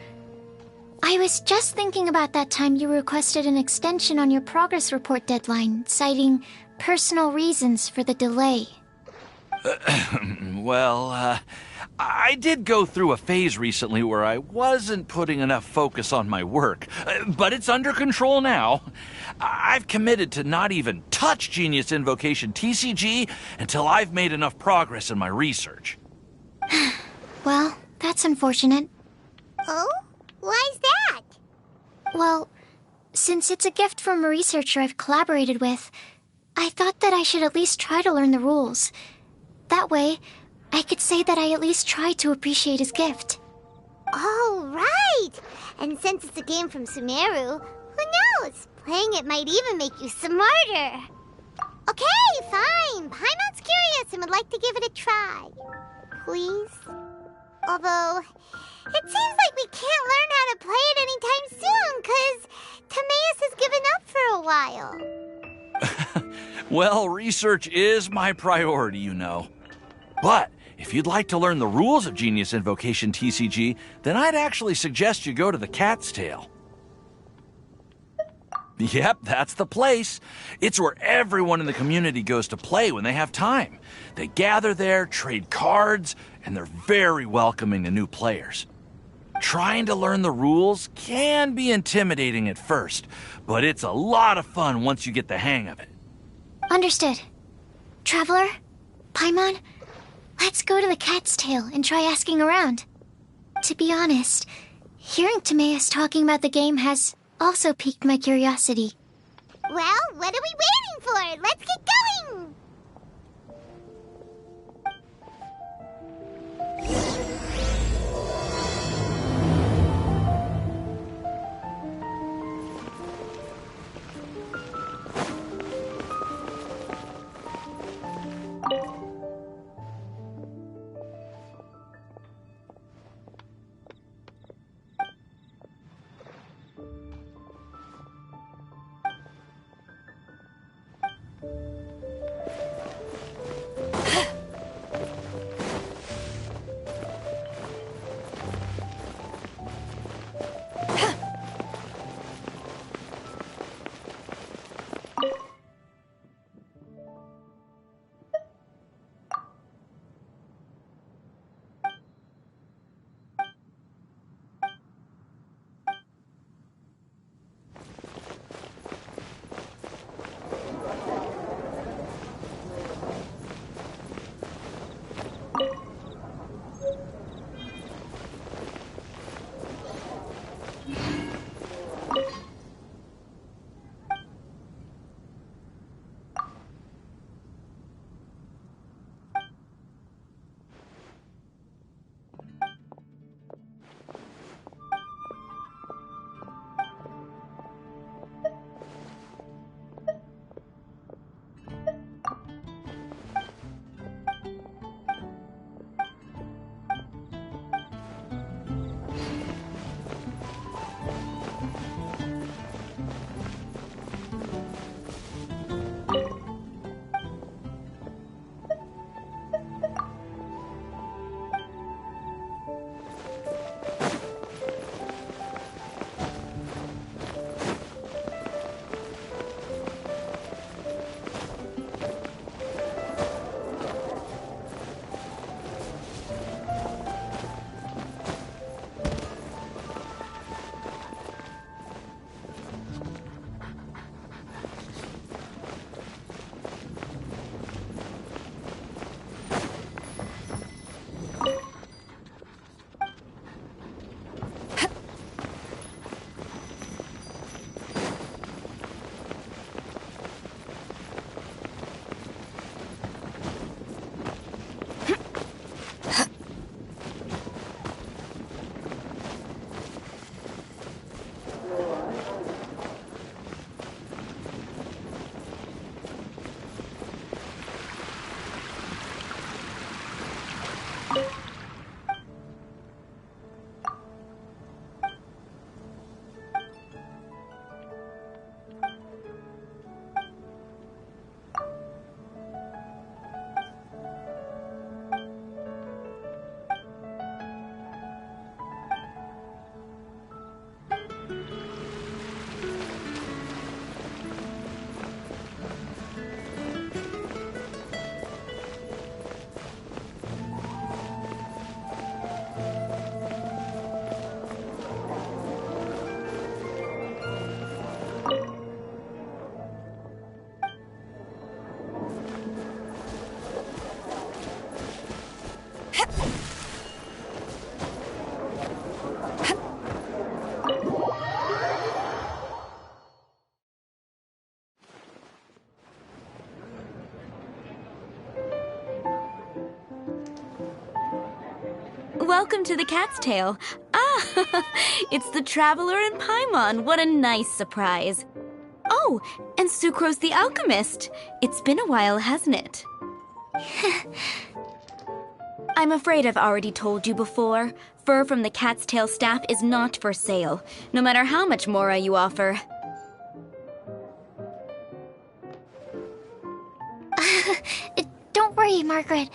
I was just thinking about that time you requested an extension on your progress report deadline, citing personal reasons for the delay. Well, I did go through a phase recently where I wasn't putting enough focus on my work, but it's under control now. I've committed to not even touch Genius Invocation TCG until I've made enough progress in my research. Well, that's unfortunate. Oh? Why's that? Well, since it's a gift from a researcher I've collaborated with, I thought that I should at least try to learn the rules. That way, I could say that I at least tried to appreciate his gift. Oh, right! And since it's a game from Sumeru, who knows? Playing it might even make you smarter. Okay, fine. Paimon's curious and would like to give it a try. Please? Although, it seems like we can't learn how to play it anytime soon, because Timaeus has given up for a while. Well, research is my priority, you know. But if you'd like to learn the rules of Genius Invocation TCG, then I'd actually suggest you go to the Cat's Tail. Yep, that's the place. It's where everyone in the community goes to play when they have time. They gather there, trade cards, and they're very welcoming to new players. Trying to learn the rules can be intimidating at first, but it's a lot of fun once you get the hang of it. Understood. Traveler? Paimon? Let's go to the Cat's Tail and try asking around. To be honest, hearing Timaeus talking about the game has also piqued my curiosity. Well, what are we waiting for? Let's get going! Welcome to the Cat's Tail. Ah, it's the Traveler and Paimon. What a nice surprise. Oh, and Sucrose the Alchemist. It's been a while, hasn't it? I'm afraid I've already told you before. Fur from the Cat's Tail staff is not for sale, no matter how much Mora you offer. Don't worry, Margaret.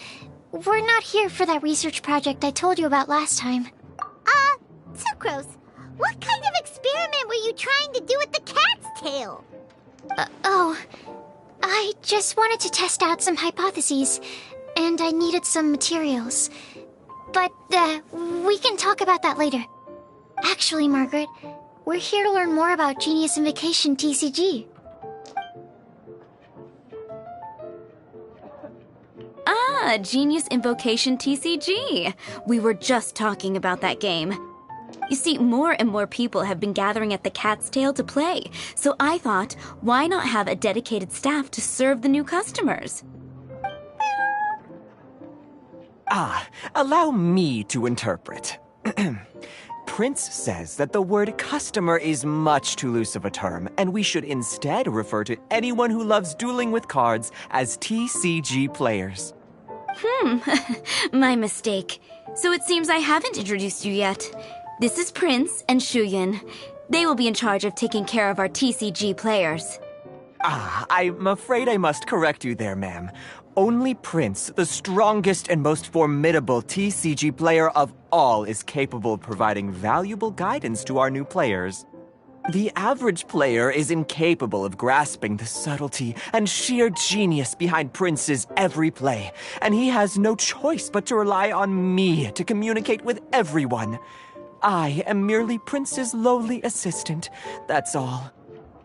We're not here for that research project I told you about last time. Sucrose, what kind of experiment were you trying to do with the cat's tail? I just wanted to test out some hypotheses, and I needed some materials. But, we can talk about that later. Actually, Margaret, we're here to learn more about Genius Invocation TCG. Ah, Genius Invocation TCG. We were just talking about that game. You see, more and more people have been gathering at the Cat's Tail to play, so I thought, why not have a dedicated staff to serve the new customers? Allow me to interpret. Prince says that the word customer is much too loose of a term, and we should instead refer to anyone who loves dueling with cards as TCG players. My mistake. So it seems I haven't introduced you yet. This is Prince and Shuyan. They will be in charge of taking care of our TCG players. I'm afraid I must correct you there, ma'am. Only Prince, the strongest and most formidable TCG player of all, is capable of providing valuable guidance to our new players. The average player is incapable of grasping the subtlety and sheer genius behind Prince's every play, and he has no choice but to rely on me to communicate with everyone. I am merely Prince's lowly assistant, that's all.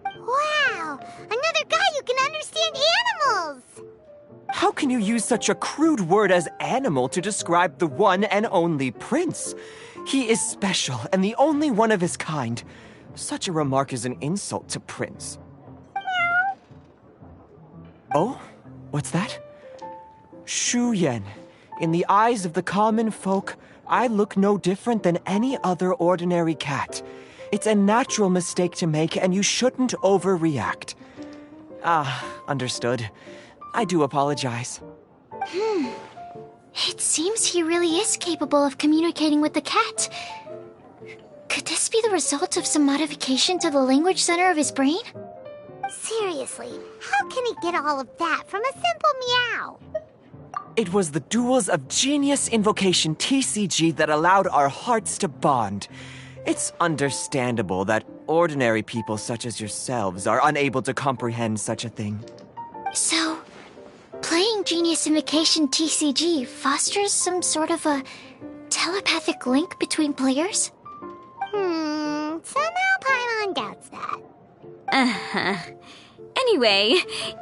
Wow! Another guy who can understand animals! How can you use such a crude word as animal to describe the one and only Prince? He is special and the only one of his kind. Such a remark is an insult to Prince. Oh? What's that? Shuyan. In the eyes of the common folk, I look no different than any other ordinary cat. It's a natural mistake to make, and you shouldn't overreact. Understood. I do apologize. It seems he really is capable of communicating with the cat. Could this be the result of some modification to the language center of his brain? Seriously, how can he get all of that from a simple meow? It was the duels of Genius Invocation TCG that allowed our hearts to bond. It's understandable that ordinary people such as yourselves are unable to comprehend such a thing. So, playing Genius Invocation TCG fosters some sort of a telepathic link between players? Somehow Paimon doubts that. Anyway,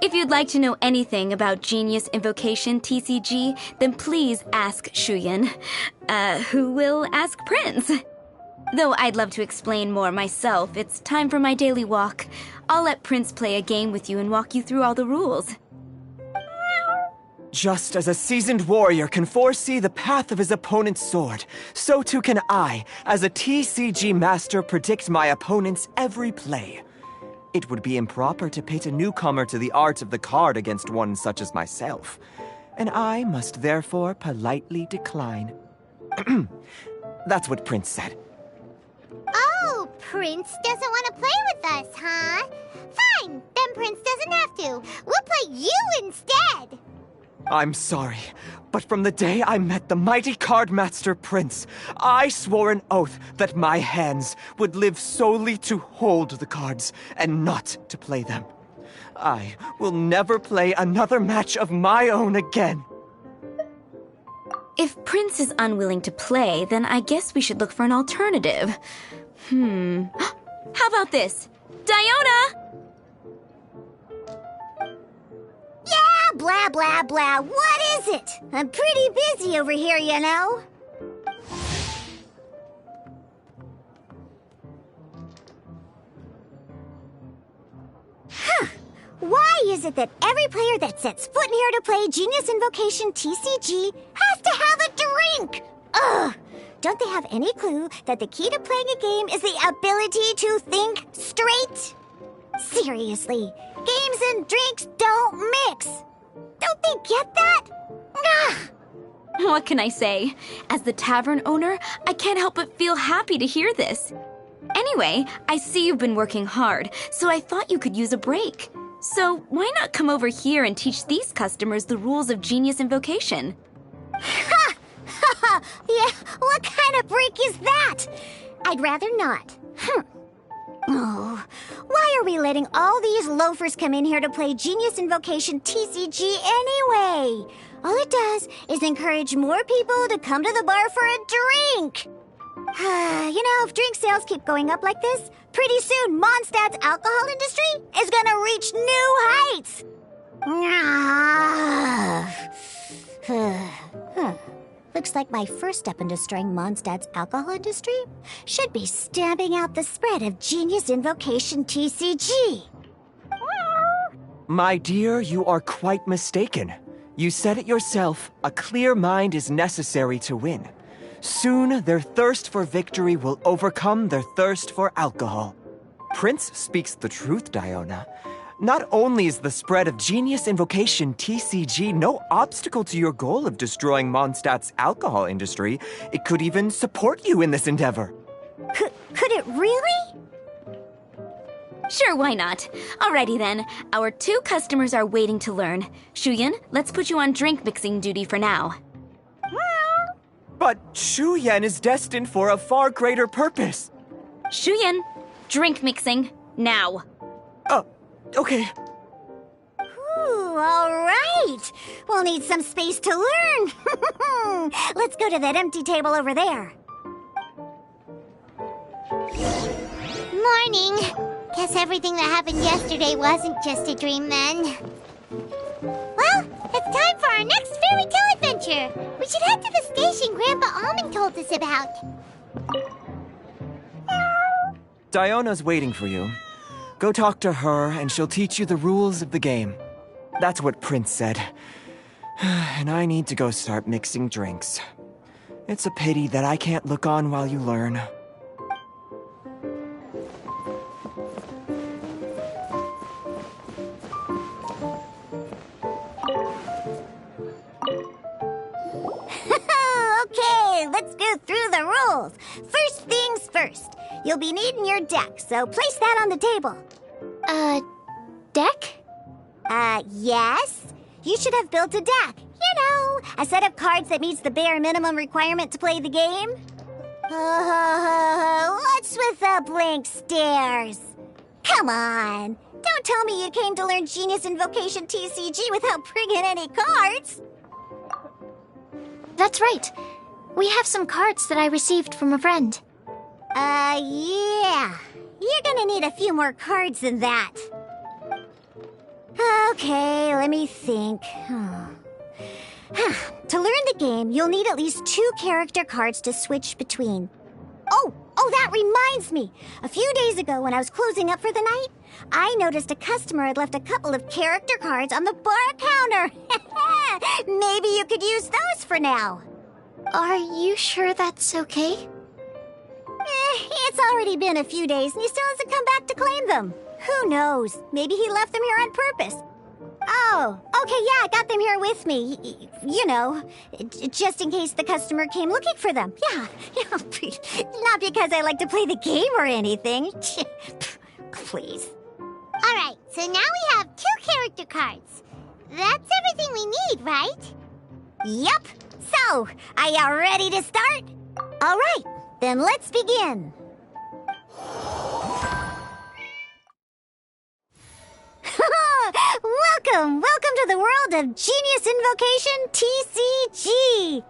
if you'd like to know anything about Genius Invocation TCG, then please ask Shuyan, who will ask Prince. Though I'd love to explain more myself, it's time for my daily walk. I'll let Prince play a game with you and walk you through all the rules. Just as a seasoned warrior can foresee the path of his opponent's sword, so too can I, as a TCG master, predict my opponent's every play. It would be improper to pit a newcomer to the art of the card against one such as myself, and I must therefore politely decline. That's what Prince said. Oh, Prince doesn't want to play with us, huh? Fine, then Prince doesn't have to. We'll play you instead. I'm sorry, but from the day I met the mighty cardmaster Prince, I swore an oath that my hands would live solely to hold the cards and not to play them. I will never play another match of my own again. If Prince is unwilling to play, then I guess we should look for an alternative. How about this? Diona! Yeah, blah, blah, blah. What is it? I'm pretty busy over here, you know. Why is it that every player that sets foot in here to play Genius Invocation TCG has to have a drink? Ugh! Don't they have any clue that the key to playing a game is the ability to think straight? Seriously, games and drinks don't mix. Don't they get that? Ugh! What can I say? As the tavern owner, I can't help but feel happy to hear this. Anyway, I see you've been working hard, so I thought you could use a break. So why not come over here and teach these customers the rules of Genius Invocation? Ha! Ha! Yeah, what kind of break is that? I'd rather not. Oh, why are we letting all these loafers come in here to play Genius Invocation TCG anyway? All it does is encourage more people to come to the bar for a drink. If drink sales keep going up like this, pretty soon Mondstadt's alcohol industry is gonna reach new heights. Looks like my first step in destroying Mondstadt's alcohol industry should be stamping out the spread of Genius Invocation TCG. My dear, you are quite mistaken. You said it yourself, a clear mind is necessary to win. Soon, their thirst for victory will overcome their thirst for alcohol. Prince speaks the truth, Diona. Not only is the spread of Genius Invocation TCG no obstacle to your goal of destroying Mondstadt's alcohol industry, it could even support you in this endeavor. Could it really? Sure, why not? Alrighty then, our 2 customers are waiting to learn. Shuyan, let's put you on drink mixing duty for now. But Shuyan is destined for a far greater purpose. Shuyan, drink mixing, now. Okay. Ooh, all right. We'll need some space to learn. Let's go to that empty table over there. Morning. Guess everything that happened yesterday wasn't just a dream then. Well, it's time for our next fairy tale adventure. We should head to the station Grandpa Almond told us about. Diona's waiting for you. Go talk to her, and she'll teach you the rules of the game. That's what Prince said. And I need to go start mixing drinks. It's a pity that I can't look on while you learn. Okay, let's go through the rules. First things first. You'll be needing your deck, so place that on the table. Deck? Yes. You should have built a deck. A set of cards that meets the bare minimum requirement to play the game. What's with the blank stares? Come on. Don't tell me you came to learn Genius Invocation TCG without bringing any cards. That's right. We have some cards that I received from a friend. Yeah. You're gonna need a few more cards than that. Okay, let me think. To learn the game, you'll need at least 2 character cards to switch between. Oh, that reminds me. A few days ago when I was closing up for the night, I noticed a customer had left a couple of character cards on the bar counter. Maybe you could use those for now. Are you sure that's okay? It's already been a few days and he still hasn't come back to claim them. Who knows? Maybe he left them here on purpose. Oh, okay, yeah, I got them here with me. Just in case the customer came looking for them. Yeah, not because I like to play the game or anything. Please. Alright, so now we have 2 character cards. That's everything we need, right? Yup. So, are you ready to start? Alright, then let's begin. Welcome to the world of Genius Invocation TCG!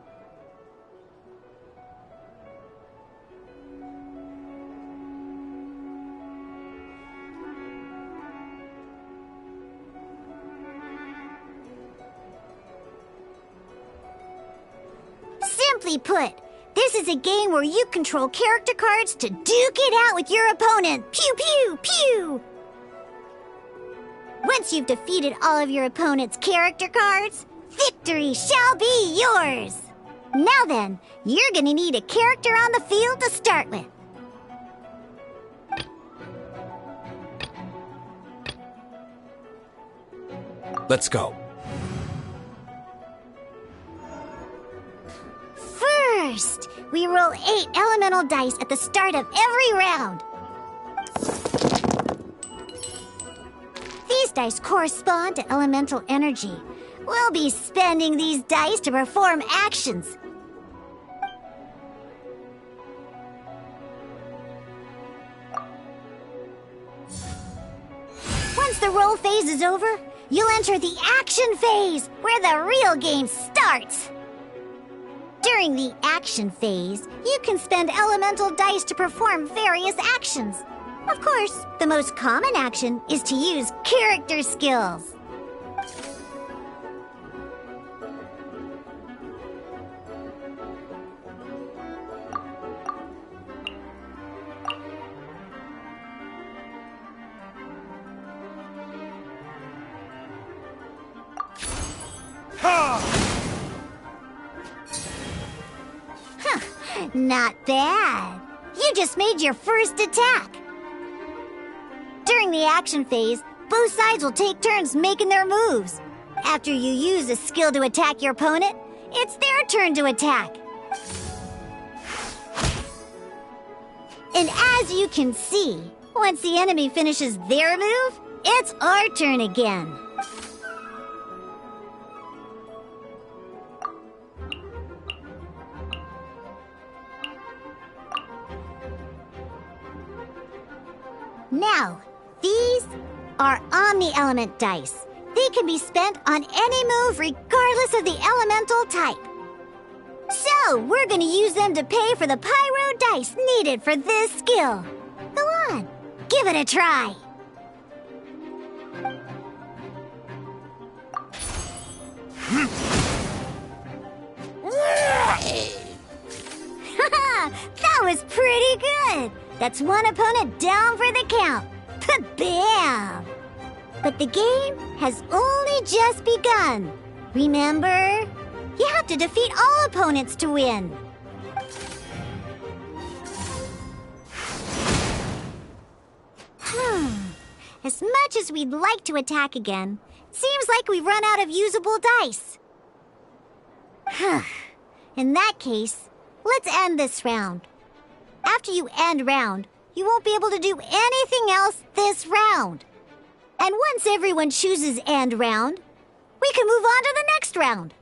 Simply put, this is a game where you control character cards to duke it out with your opponent. Pew, pew, pew! Once you've defeated all of your opponent's character cards, victory shall be yours! Now then, you're gonna need a character on the field to start with. Let's go. First, we roll 8 elemental dice at the start of every round. These dice correspond to elemental energy. We'll be spending these dice to perform actions. Once the roll phase is over, you'll enter the action phase, where the real game starts. During the action phase, you can spend elemental dice to perform various actions. Of course, the most common action is to use character skills. Not bad. You just made your first attack. During the action phase, both sides will take turns making their moves. After you use a skill to attack your opponent, it's their turn to attack. And as you can see, once the enemy finishes their move, it's our turn again. Now, these are Omni-Element dice. They can be spent on any move regardless of the elemental type. So, we're going to use them to pay for the pyro dice needed for this skill. Go on, give it a try. That was pretty good. That's one opponent down for the count. Bam! But the game has only just begun. Remember? You have to defeat all opponents to win. As much as we'd like to attack again, it seems like we've run out of usable dice. In that case, let's end this round. After you end round, you won't be able to do anything else this round. And once everyone chooses end round, we can move on to the next round.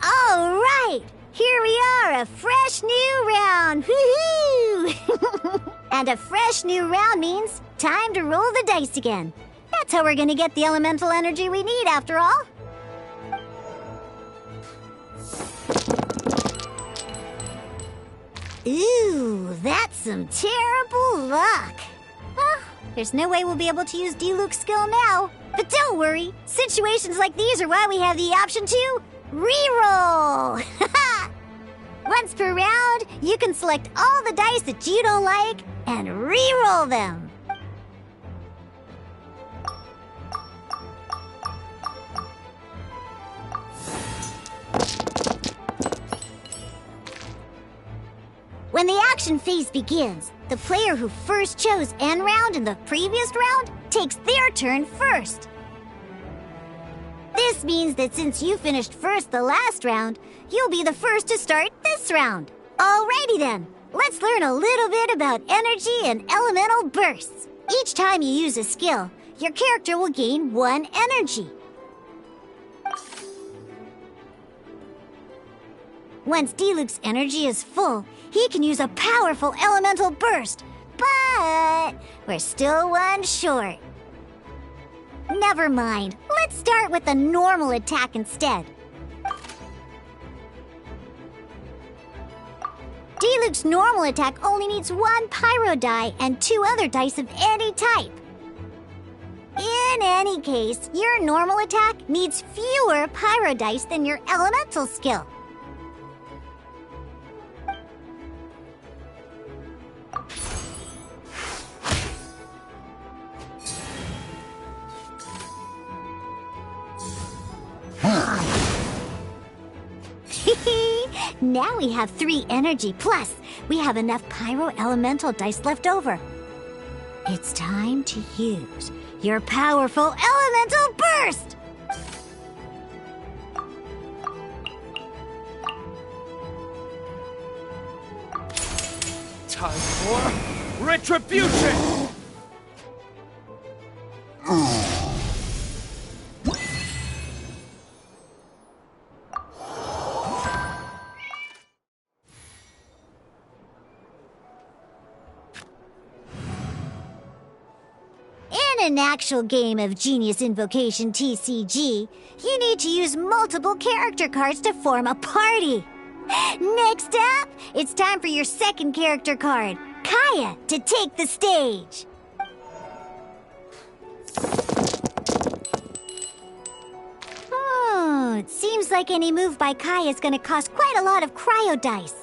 All right, here we are, a fresh new round. Woohoo! And a fresh new round means time to roll the dice again. That's how we're gonna get the elemental energy we need, after all. Ooh, that's some terrible luck. Well, there's no way we'll be able to use Diluc's skill now. But don't worry, situations like these are why we have the option to reroll! Once per round, you can select all the dice that you don't like and reroll them. When the action phase begins, the player who first chose end round in the previous round takes their turn first. This means that since you finished first the last round, you'll be the first to start this round. Alrighty then, let's learn a little bit about energy and elemental bursts. Each time you use a skill, your character will gain 1 energy. Once Diluc's energy is full, he can use a powerful elemental burst, but we're still 1 short. Never mind, let's start with a normal attack instead. Diluc's normal attack only needs 1 pyro die and 2 other dice of any type. In any case, your normal attack needs fewer pyro dice than your elemental skill. Now we have 3 energy, plus we have enough pyro elemental dice left over. It's time to use your powerful elemental burst! Time for retribution! In an actual game of Genius Invocation TCG, you need to use multiple character cards to form a party. Next up, it's time for your second character card, Kaya, to take the stage. It seems like any move by Kaya is going to cost quite a lot of cryo dice.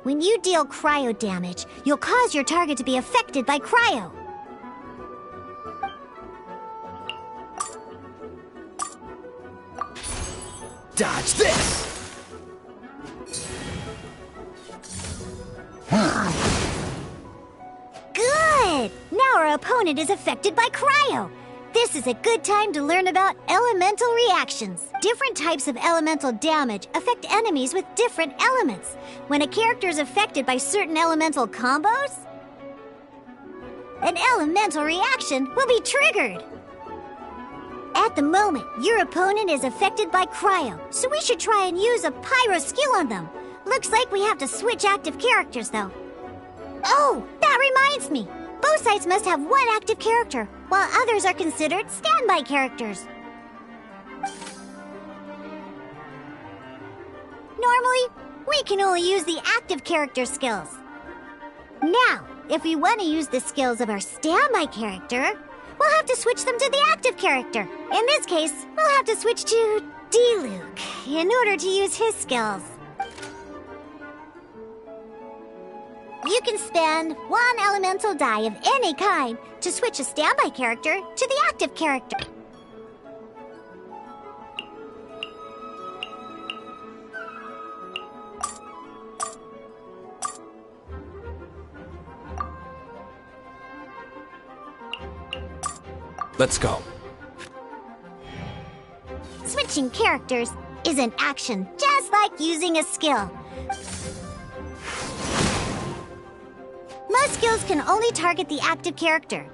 When you deal cryo damage, you'll cause your target to be affected by cryo. Dodge this! Good! Now our opponent is affected by cryo. This is a good time to learn about elemental reactions. Different types of elemental damage affect enemies with different elements. When a character is affected by certain elemental combos, an elemental reaction will be triggered. At the moment, your opponent is affected by cryo, so we should try and use a pyro skill on them. Looks like we have to switch active characters, though. Oh, that reminds me. Both sides must have one active character, while others are considered standby characters. Normally, we can only use the active character skills. Now, if we want to use the skills of our standby character, we'll have to switch them to the active character. In this case, we'll have to switch to D-Luke in order to use his skills. You can spend 1 elemental die of any kind to switch a standby character to the active character. Let's go. Switching characters is an action, just like using a skill. Most skills can only target the active character.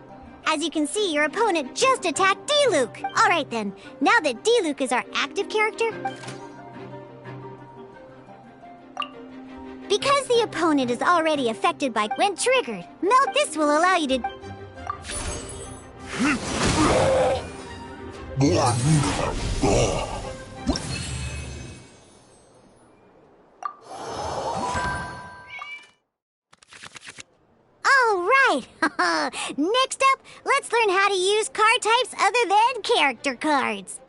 As you can see, your opponent just attacked D-Luke. All right then, now that D-Luke is our active character, because the opponent is already affected by when triggered, melt this will allow you to... All right! Next up, let's learn how to use card types other than character cards.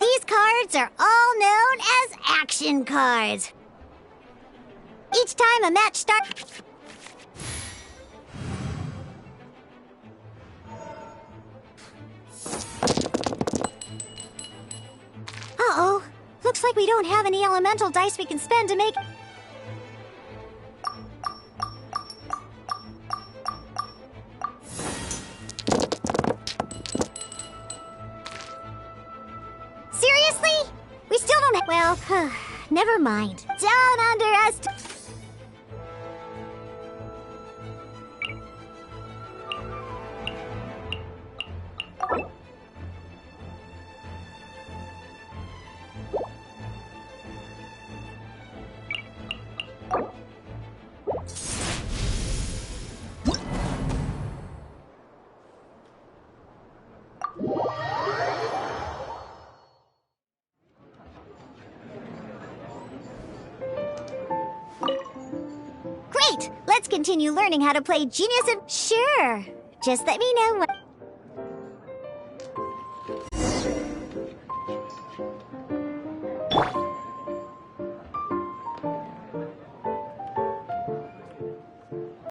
These cards are all known as action cards. Each time a match starts... Uh-oh. Looks like we don't have any elemental dice we can spend to make... Seriously? We still don't have... Well, never mind. Don't underestimate... let's continue learning how to play Genius of... Sure. Just let me know when...